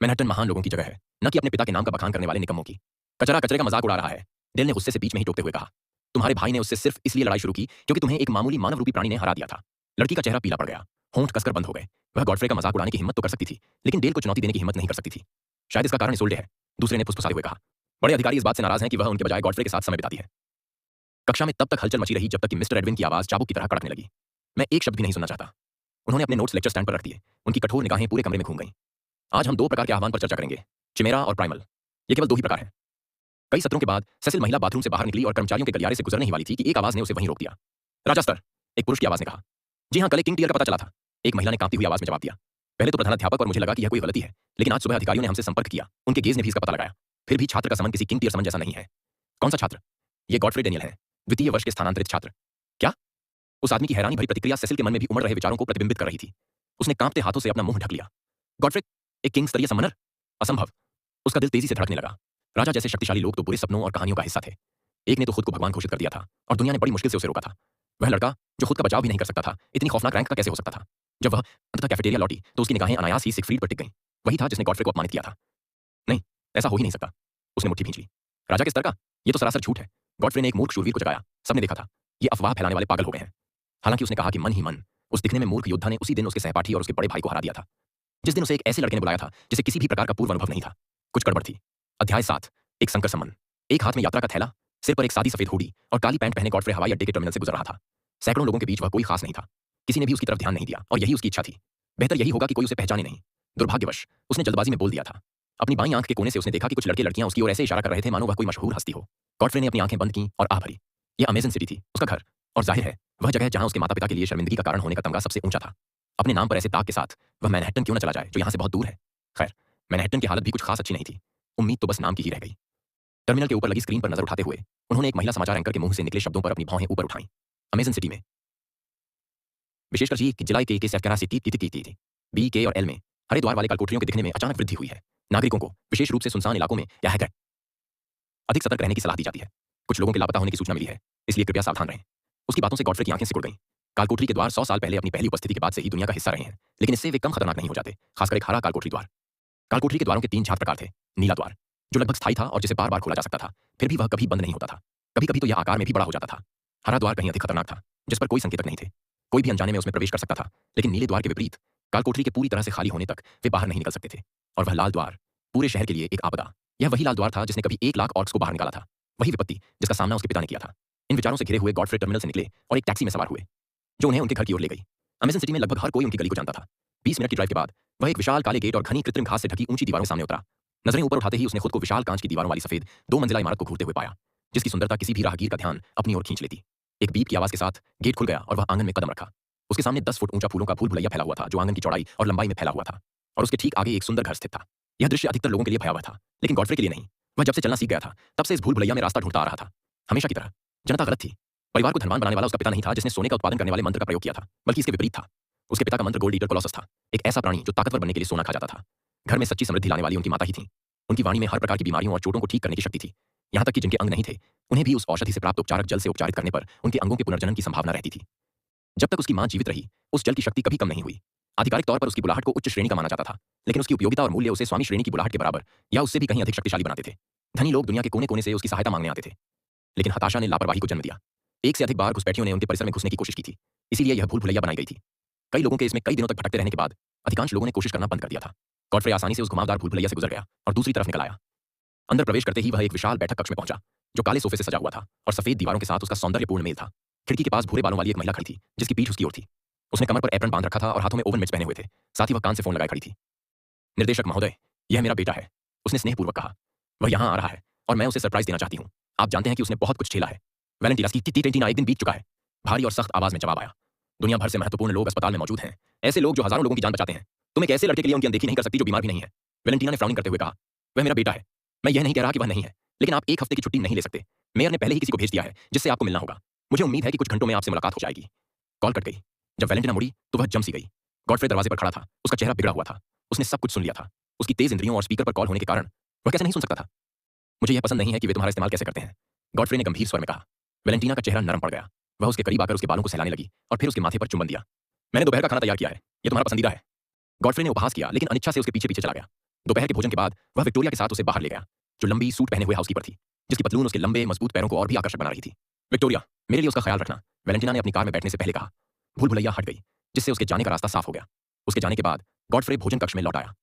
मैनहट्टन महान लोगों की जगह है, न कि अपने पिता के नाम का बखान करने वाले निकम्मों की। कचरा कचरे का मजाक उड़ा रहा है। डेल ने गुस्से से बीच में ही टोकते हुए कहा। तुम्हारे भाई ने उससे सिर्फ इसलिए लड़ाई शुरू की क्योंकि तुम्हें एक मामूली मानव रूपी प्राणी ने हरा दिया था। लड़की का चेहरा पीला पड़ गया, होंठ कसकर बंद हो गए। वह गॉडफ्रे का मजाक उड़ाने की हिम्मत तो कर सकती थी, लेकिन डेल को चुनौती देने की हिम्मत नहीं कर सकती थी। शायद इसका कारण इसोल्डे है, दूसरे ने फुसफुसाते हुए कहा। बड़े अधिकारी इस बात से नाराज हैं कि वह उनके बजाय गॉडफ्रे के साथ समय बिताती है। कक्षा में तब तक हलचल मची रही जब तक कि मिस्टर एडविन की आवाज चाबुक की तरह कड़कने लगी। मैं एक शब्द भी नहीं सुनना चाहता। उन्होंने अपने नोट्स लेक्चर स्टैंड पर रख दिए। उनकी कठोर निगाहें पूरे कमरे में घूम गईं। आज हम दो प्रकार के आह्वान पर चर्चा करेंगे, चिमेरा और प्राइमल। ये केवल दो ही प्रकार हैं। कई सत्रों के बाद सेसिल महिला बाथरूम से बाहर निकली और कर्मचारियों के गलियारे से गुजरने ही वाली थी कि एक आवाज ने उसे वहीं रोक दिया। राजा स्तर, एक पुरुष की आवाज ने कहा। जी हाँ, कल एक किंग टियर का पता चला था, एक महिला ने कांपती हुई आवाज में जवाब दिया। पहले तो प्रधानाध्यापक और मुझे लगा कि यह कोई गलती है, लेकिन आज सुबह अधिकारियों ने हमसे संपर्क किया, उनके गेज ने भी इसका पता लगाया। फिर भी छात्र का समन किसी किंग टियर समन जैसा नहीं है। कौन सा छात्र? ये गॉडफ्रे डेनियल है, द्वितीय वर्ष के स्थानांतरित छात्र। क्या? उस आदमी की हैरानी भरी प्रतिक्रिया सेसिल के मन में भी उमड़ रहे विचारों को प्रतिबिंबित कर रही थी। उसने कांपते हाथों से अपना मुंह ढक लिया। गॉडफ्रे, एक किंग स्तरीय समनर? असंभव। उसका दिल तेजी से धड़कने लगा। राजा जैसे शक्तिशाली लोग तो बुरे सपनों और कहानियों का हिस्सा थे। एक ने तो खुद को भगवान घोषित कर दिया था और दुनिया ने बड़ी मुश्किल से उसे रोका था। वह लड़का जो खुद का बचाव भी नहीं कर सकता था, इतनी खौफनाक रैंक का कैसे हो सकता था? जब वह अंततः कैफेटेरिया लौटी तो उसकी निगाहें अनायास ही सिगफ्रीड पर टिक गईं। वही था जिसने गॉडफ्रे को अपमानित किया था। नहीं, ऐसा हो ही नहीं सकता। उसने मुट्ठी भींच ली। राजा के स्तर का? ये तो सरासर झूठ है। गॉडफ्रे ने एक मूर्ख शूरवीर को जगाया। सबने देखा था, ये अफवाह फैलाने वाले पागल हो गए हैं। हालांकि उसने कहा कि मन ही मन उस दिखने में मूर्ख योद्धा ने उसी दिन उसके सहपाठी और उसके बड़े भाई को हरा दिया था, जिस दिन उसे एक ऐसे लड़के ने बुलाया था जिसे किसी भी प्रकार का पूर्व अनुभव नहीं था। कुछ गड़बड़ थी। अध्याय 7, एक संकर संबंध। एक हाथ में यात्रा का थैला, सिर पर एक सादी सफेद हुडी और काली पैंट पहने गॉडफ्रे हवाई अड्डे के टर्मिनल से गुजर रहा था। सैकड़ों लोगों के बीच वह कोई खास नहीं था। किसी ने भी उसकी तरफ ध्यान नहीं दिया और यही उसकी इच्छा थी। बेहतर यही होगा कि कोई उसे पहचाने नहीं। दुर्भाग्यवश उसने जल्दबाजी में बोल दिया था। अपनी बाईं आंख के कोने से उसने देखा कि कुछ लड़के लड़कियां उसकी ओर ऐसे इशारा कर रहे थे मानो वह कोई मशहूर हस्ती हो। गॉडफ्रे ने अपनी आंखें बंद की और आह भरी। यह अमेजन सिटी थी, उसका घर, और जाहिर है वह जगह जहां उसके माता पिता के लिए शर्मिंदगी का कारण होने का तमगा सबसे ऊंचा था। अपने नाम पर ऐसे ताक के साथ वह मैनहट्टन क्यों न चला जाए जो यहां से बहुत दूर है। खैर, मैनहट्टन की हालत भी कुछ खास अच्छी नहीं थी। उम्मीद तो बस नाम की ही रह गई। टर्मिनल के ऊपर लगी स्क्रीन पर नजर उठाते हुए उन्होंने एक महिला समाचार एंकर के मुंह से निकले शब्दों पर अपनी भौहें ऊपर उठाईं। अमेजन सिटी में, विशेषकर जी जुलाई के सेफ्टरा से थी। बी, के और एल में हरे द्वार वाले कालकोठरियों के दिखने में अचानक वृद्धि हुई है। नागरिकों को विशेष रूप से सुनसान इलाकों में या हैकर अधिक सतर्क रहने की सलाह दी जाती है। कुछ लोगों के लापता होने की सूचना मिली है, इसलिए कृपया सावधान रहें। उसकी बातों से गॉडफ्रे की आंखें सिकुड़ गईं। कालकोठरी के द्वार 100 साल पहले अपनी पहली उपस्थिति के बाद से ही दुनिया का हिस्सा रहे हैं, लेकिन इससे वे कम खतरनाक नहीं हो जाते, खासकर एक हरा कालकोठरी द्वार। कालकोठरी के द्वारों के 3 छात प्रकार थे। नीला द्वार, जो लगभग स्थायी था और जिसे बार बार खोला जा सकता था, फिर भी वह कभी बंद नहीं होता था। कभी कभी तो यह आकार में भी बड़ा हो जाता था। हरा द्वार कहीं अधिक खतरनाक था, जिस पर कोई संकेतक नहीं थे। कोई भी अनजाने में उसमें प्रवेश कर सकता था, लेकिन नीले द्वार के विपरीत कालकोठरी के पूरी तरह से खाली होने तक वे बाहर नहीं निकल सकते थे। और वह लाल द्वार, पूरे शहर के लिए एक आपदा। यह वही लाल द्वार था जिसने कभी 1 लाख ऑर्क्स को बाहर निकाला था। वही विपत्ति जिसका सामना उसके पिता ने किया था। इन विचारों से घिरे हुए गॉडफ्रे टर्मिनल से निकले और एक टैक्सी में सवार हुए, जो उन्हें उनके घर की ओर ले गई। अमेजन सिटी में लगभग हर कोई उनकी गली को जानता था। 20 मिनट की ड्राइव के बाद वह एक विशाल काले गेट और घनी कृत्रिम घास से ढकी ऊंची दीवारों के सामने उतरा। नजरें ऊपर उठाते ही उसने खुद को विशाल कांच की दीवारों वाली सफेद 2 मंजिला इमारत को घूरते हुए पाया, जिसकी सुंदरता किसी भी राहगीर का ध्यान अपनी ओर खींच लेती। एक बीप की आवाज के साथ गेट खुल गया और वह आंगन में कदम रखा। उसके सामने 10 फुट ऊंचा फूलों का भूल भुलैया फैला हुआ था, जो आंगन की चौड़ाई और लंबाई में फैला हुआ था, और उसके ठीक आगे एक सुंदर घर स्थित था। यह दृश्य अधिकतर लोगों के लिए भयावह था, लेकिन गॉडफ्रे के लिए नहीं। वह जब से चलना सीख गया था, तब से इस भूल भुलैया में रास्ता ढूंढता आ रहा था। हमेशा की तरह जनता गलत थी। परिवार को धनवान बनाने वाला उसका पिता नहीं था जिसने सोने का उत्पादन करने वाले मंत्र का प्रयोग किया था, बल्कि इसके विपरीत था। उसके पिता का मंत्र गोल्ड ईटर कोलोसस था, एक ऐसा प्राणी जो ताकतवर बनने के लिए सोना खा जाता था। घर में सच्ची समृद्धि लाने वाली उनकी माता ही थी। उनकी वाणी में हर प्रकार की बीमारियों और चोटों को ठीक करने की शक्ति थी। यहां तक कि जिनके अंग नहीं थे, उन्हें भी उस औषधि से प्राप्त उपचारक जल से उपचारित करने पर उनके अंगों के पुनर्जनन की संभावना रहती थी। जब तक उसकी मां जीवित रही, उस जल की शक्ति कभी कम नहीं हुई। आधिकारिक तौर पर उसकी बुलाहट को उच्च श्रेणी का माना जाता था, लेकिन उसकी उपयोगिता और मूल्य उसे स्वामी श्रेणी की बुलाहट के बराबर या उससे भी कहीं अधिक शक्तिशाली बनाते थे। धनी लोग दुनिया के कोने कोने से उसकी सहायता मांगने आते थे, लेकिन हताशा ने लापरवाही को जन्म दिया। एक से अधिक बार घुसपैठियों ने उनके परिसर में घुसने की कोशिश की थी, इसीलिए यह भूल भुलैया बनाई गई थी। कई लोगों के इसमें कई दिनों तक भटकते रहने के बाद अधिकांश लोगों ने कोशिश करना बंद कर दिया था। गॉडफ्रे आसानी से उस घुमावदार भूल भुलैया से गुजर गया और दूसरी तरफ निकल आया। अंदर प्रवेश करते ही वह एक विशाल बैठक कक्ष में पहुंचा, जो काले सोफे से सजा हुआ था और सफेद दीवारों के साथ उसका सौंदर्यपूर्ण मेल था। खिड़की के पास भूरे बालों वाली एक महिला खड़ी थी, जिसकी पीठ उसकी ओर थी। उसने कमर पर एप्रन बांध रखा था और हाथों में ओवन मिट्स पहने हुए थे। साथ ही वह कान से फोन लगाए खड़ी थी। निर्देशक महोदय, यह मेरा बेटा है, उसने स्नेहपूर्वक कहा। वह यहां आ रहा है और मैं उसे सरप्राइज देना चाहती हूं। आप जानते हैं कि उसने बहुत कुछ झेला है। वैलेंटिनास की टी-20 एक दिन बीत चुका है। भारी और सख्त आवाज में जवाब आया। दुनिया भर से महत्वपूर्ण लोग अस्पताल में मौजूद हैं, ऐसे लोग जो हजारों लोगों की जान बचाते हैं। तुम एक ऐसे लड़के के लिए उनकी अनदेखी नहीं कर सकती जो बीमार भी नहीं है। वैलेंटिना ने फ्राउनिंग करते हुए कहा। वह मेरा बेटा है। मैं यह नहीं कह रहा कि वह नहीं है, लेकिन आप 1 हफ्ते की छुट्टी नहीं ले सकते। मेयर ने पहले ही किसी को भेज दिया है जिससे आपको मिलना होगा। मुझे उम्मीद है कि कुछ घंटों में आपसे मुलाकात हो जाएगी। कॉल कट गई। जब वैलेंटिना मुड़ी तो वह जम सी गई। गॉडफ्रे दरवाजे पर खड़ा था, उसका चेहरा बिगड़ा हुआ था। उसने सब कुछ सुन लिया था। उसकी तेज इंद्रियों और स्पीकर पर कॉल होने के कारण वह कैसे नहीं सुन सकता था। मुझे यह पसंद नहीं है कि वे तुम्हारा इस्तेमाल कैसे करते हैं, गॉडफ्रे ने गंभीर स्वर में कहा। वैलेंटिना का चेहरा नरम पड़ गया। वह उसके करीब आकर उसके बालों को सहलाने लगी और फिर उसके माथे पर चुंबन दिया। मैंने दोपहर का खाना तैयार किया है, यह तुम्हारा पसंदीदा है। गॉडफ्रे ने उपहास किया, लेकिन अनिच्छा से उसके पीछे पीछे चला गया। दोपहर के भोजन के बाद वह विक्टोरिया के साथ उसे बाहर ले गया, जो लंबी सूट पहने हुए हाउसकीपर थी, जिसकी पतलून उसके लंबे मजबूत पैरों को और भी आकर्षक बना रही थी। विक्टोरिया, मेरे लिए उसका ख्याल रखना, वैलेंटिना ने अपनी कार में बैठने से पहले कहा। भूल भुलैया हट गई, जिससे उसके जाने का रास्ता साफ हो गया। उसके जाने के बाद गॉडफ्रे भोजन कक्ष में लौट आया।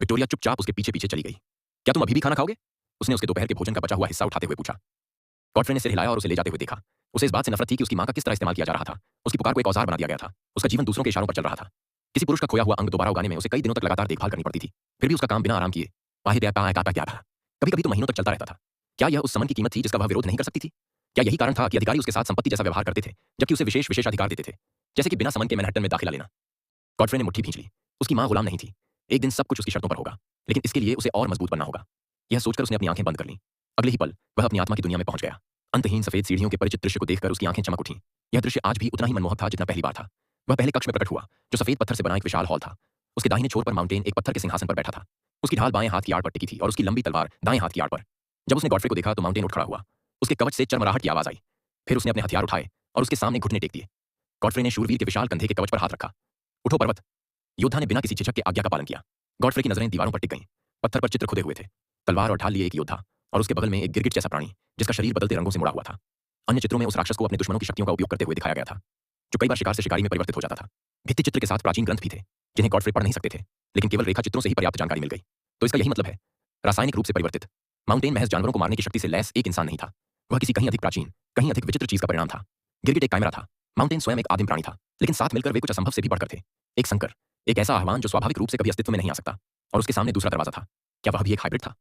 विक्टोरिया चुपचाप उसके पीछे पीछे चली गई। क्या तुम अभी भी खाना खाओगे? उसने उसके दोपहर के भोजन का बचा हुआ हिस्सा उठाते हुए पूछा। गॉडफ्रे ने सिर हिलाया और उसे ले जाते हुए देखा। उसे इस बात से नफरत थी कि उसकी मां का किस तरह इस्तेमाल किया जा रहा था। उसकी पुकार को एक औजार बना दिया गया था। उसका जीवन दूसरों के इशारों पर चल रहा था। किसी पुरुष का खोया हुआ अंग दोबारा उगाने में उसे कई दिनों तक लगातार देखभाल करनी पड़ती थी। फिर भी उसका काम बिना आराम किए कभी कभी तो महीनों तक चलता रहता था। क्या यह उस समन की कीमत थी जिसका वह विरोध नहीं कर सकती थी? क्या यही कारण था कि अधिकारी उसके साथ संपत्ति जैसा व्यवहार करते थे, जबकि उसे विशेष विशेषाधिकार देते थे, जैसे कि बिना समन के मैनहट्टन में दाखिला लेना? गॉडफ्रे ने मुट्ठी भींच ली। उसकी मां गुलाम नहीं थी। एक दिन सब कुछ उसकी शर्तों पर होगा, लेकिन इसके लिए उसे और मजबूत बनना होगा। यह सोचकर उसने अपनी आंखें बंद कर लीं। अगले ही पल वह अपनी आत्मा की दुनिया में पहुंच गया। अंतहीन सफेद सीढ़ियों के परिचित दृश्य को देखकर उसकी आंखें चमक उठीं। यह दृश्य आज भी उतना ही मनमोहक था जितना पहली बार था। वह पहले कक्ष में प्रकट हुआ, जो सफेद पत्थर से बना एक विशाल हॉल था। उसके दाहिने छोर पर माउंटेन एक पत्थर के सिंहासन पर बैठा था। उसकी ढाल बाएं हाथ की आड़ पर टिकी थी और उसकी लंबी तलवार दाएं हाथ की आड़ पर। जब उसने गॉडफ्रे को देखा तो माउंटेन उठ खड़ा हुआ। उसके कवच से चरमराहट की आवाज आई। फिर उसने अपने हथियार उठाए और उसके सामने घुटने टेक दिए। गॉडफ्रे ने शूरवीर के विशाल कंधे के कवच पर हाथ रखा। उठो पर्वत। योद्धा ने बिना किसी झिझक के आज्ञा का पालन किया। गॉडफ्रे की नजरें दीवारों पर टिक गईं। पत्थर पर चित्र खुदे हुए थे, तलवार और ढाल लिए एक योद्धा, और उसके बगल में एक गिरगिट जैसा प्राणी जिसका शरीर बदलते रंगों से मुड़ा हुआ था। अन्य चित्रों में उस राक्षस को अपने दुश्मनों की शक्तियों का उपयोग करते हुए दिखाया गया था, जो कई बार शिकार से शिकारी में परिवर्तित हो जाता था। भित्ति चित्र के साथ प्राचीन ग्रंथ भी थे, जिन्हें गॉडफ्रे पढ़ नहीं सकते थे, लेकिन केवल रेखा चित्रों से ही पर्याप्त जानकारी मिल गई। तो इसका यही मतलब है, रासायनिक रूप से परिवर्तित माउंटेन महज जानवरों को मारने की शक्ति से लैस एक इंसान नहीं था। वह किसी कहीं अधिक प्राचीन, कहीं अधिक विचित्र चीज का परिणाम था। गिरगिट एक कायमरा था। माउंटेन स्वयं एक आदिम प्राणी था, लेकिन साथ मिलकर वे कुछ असंभव से भी बढ़कर थे। एक संकर, एक ऐसा आह्वान जो स्वाभाविक रूप से कभी अस्तित्व में नहीं आ सकता। और उसके सामने दूसरा दरवाजा था। क्या वह भी एक हाइब्रिड था?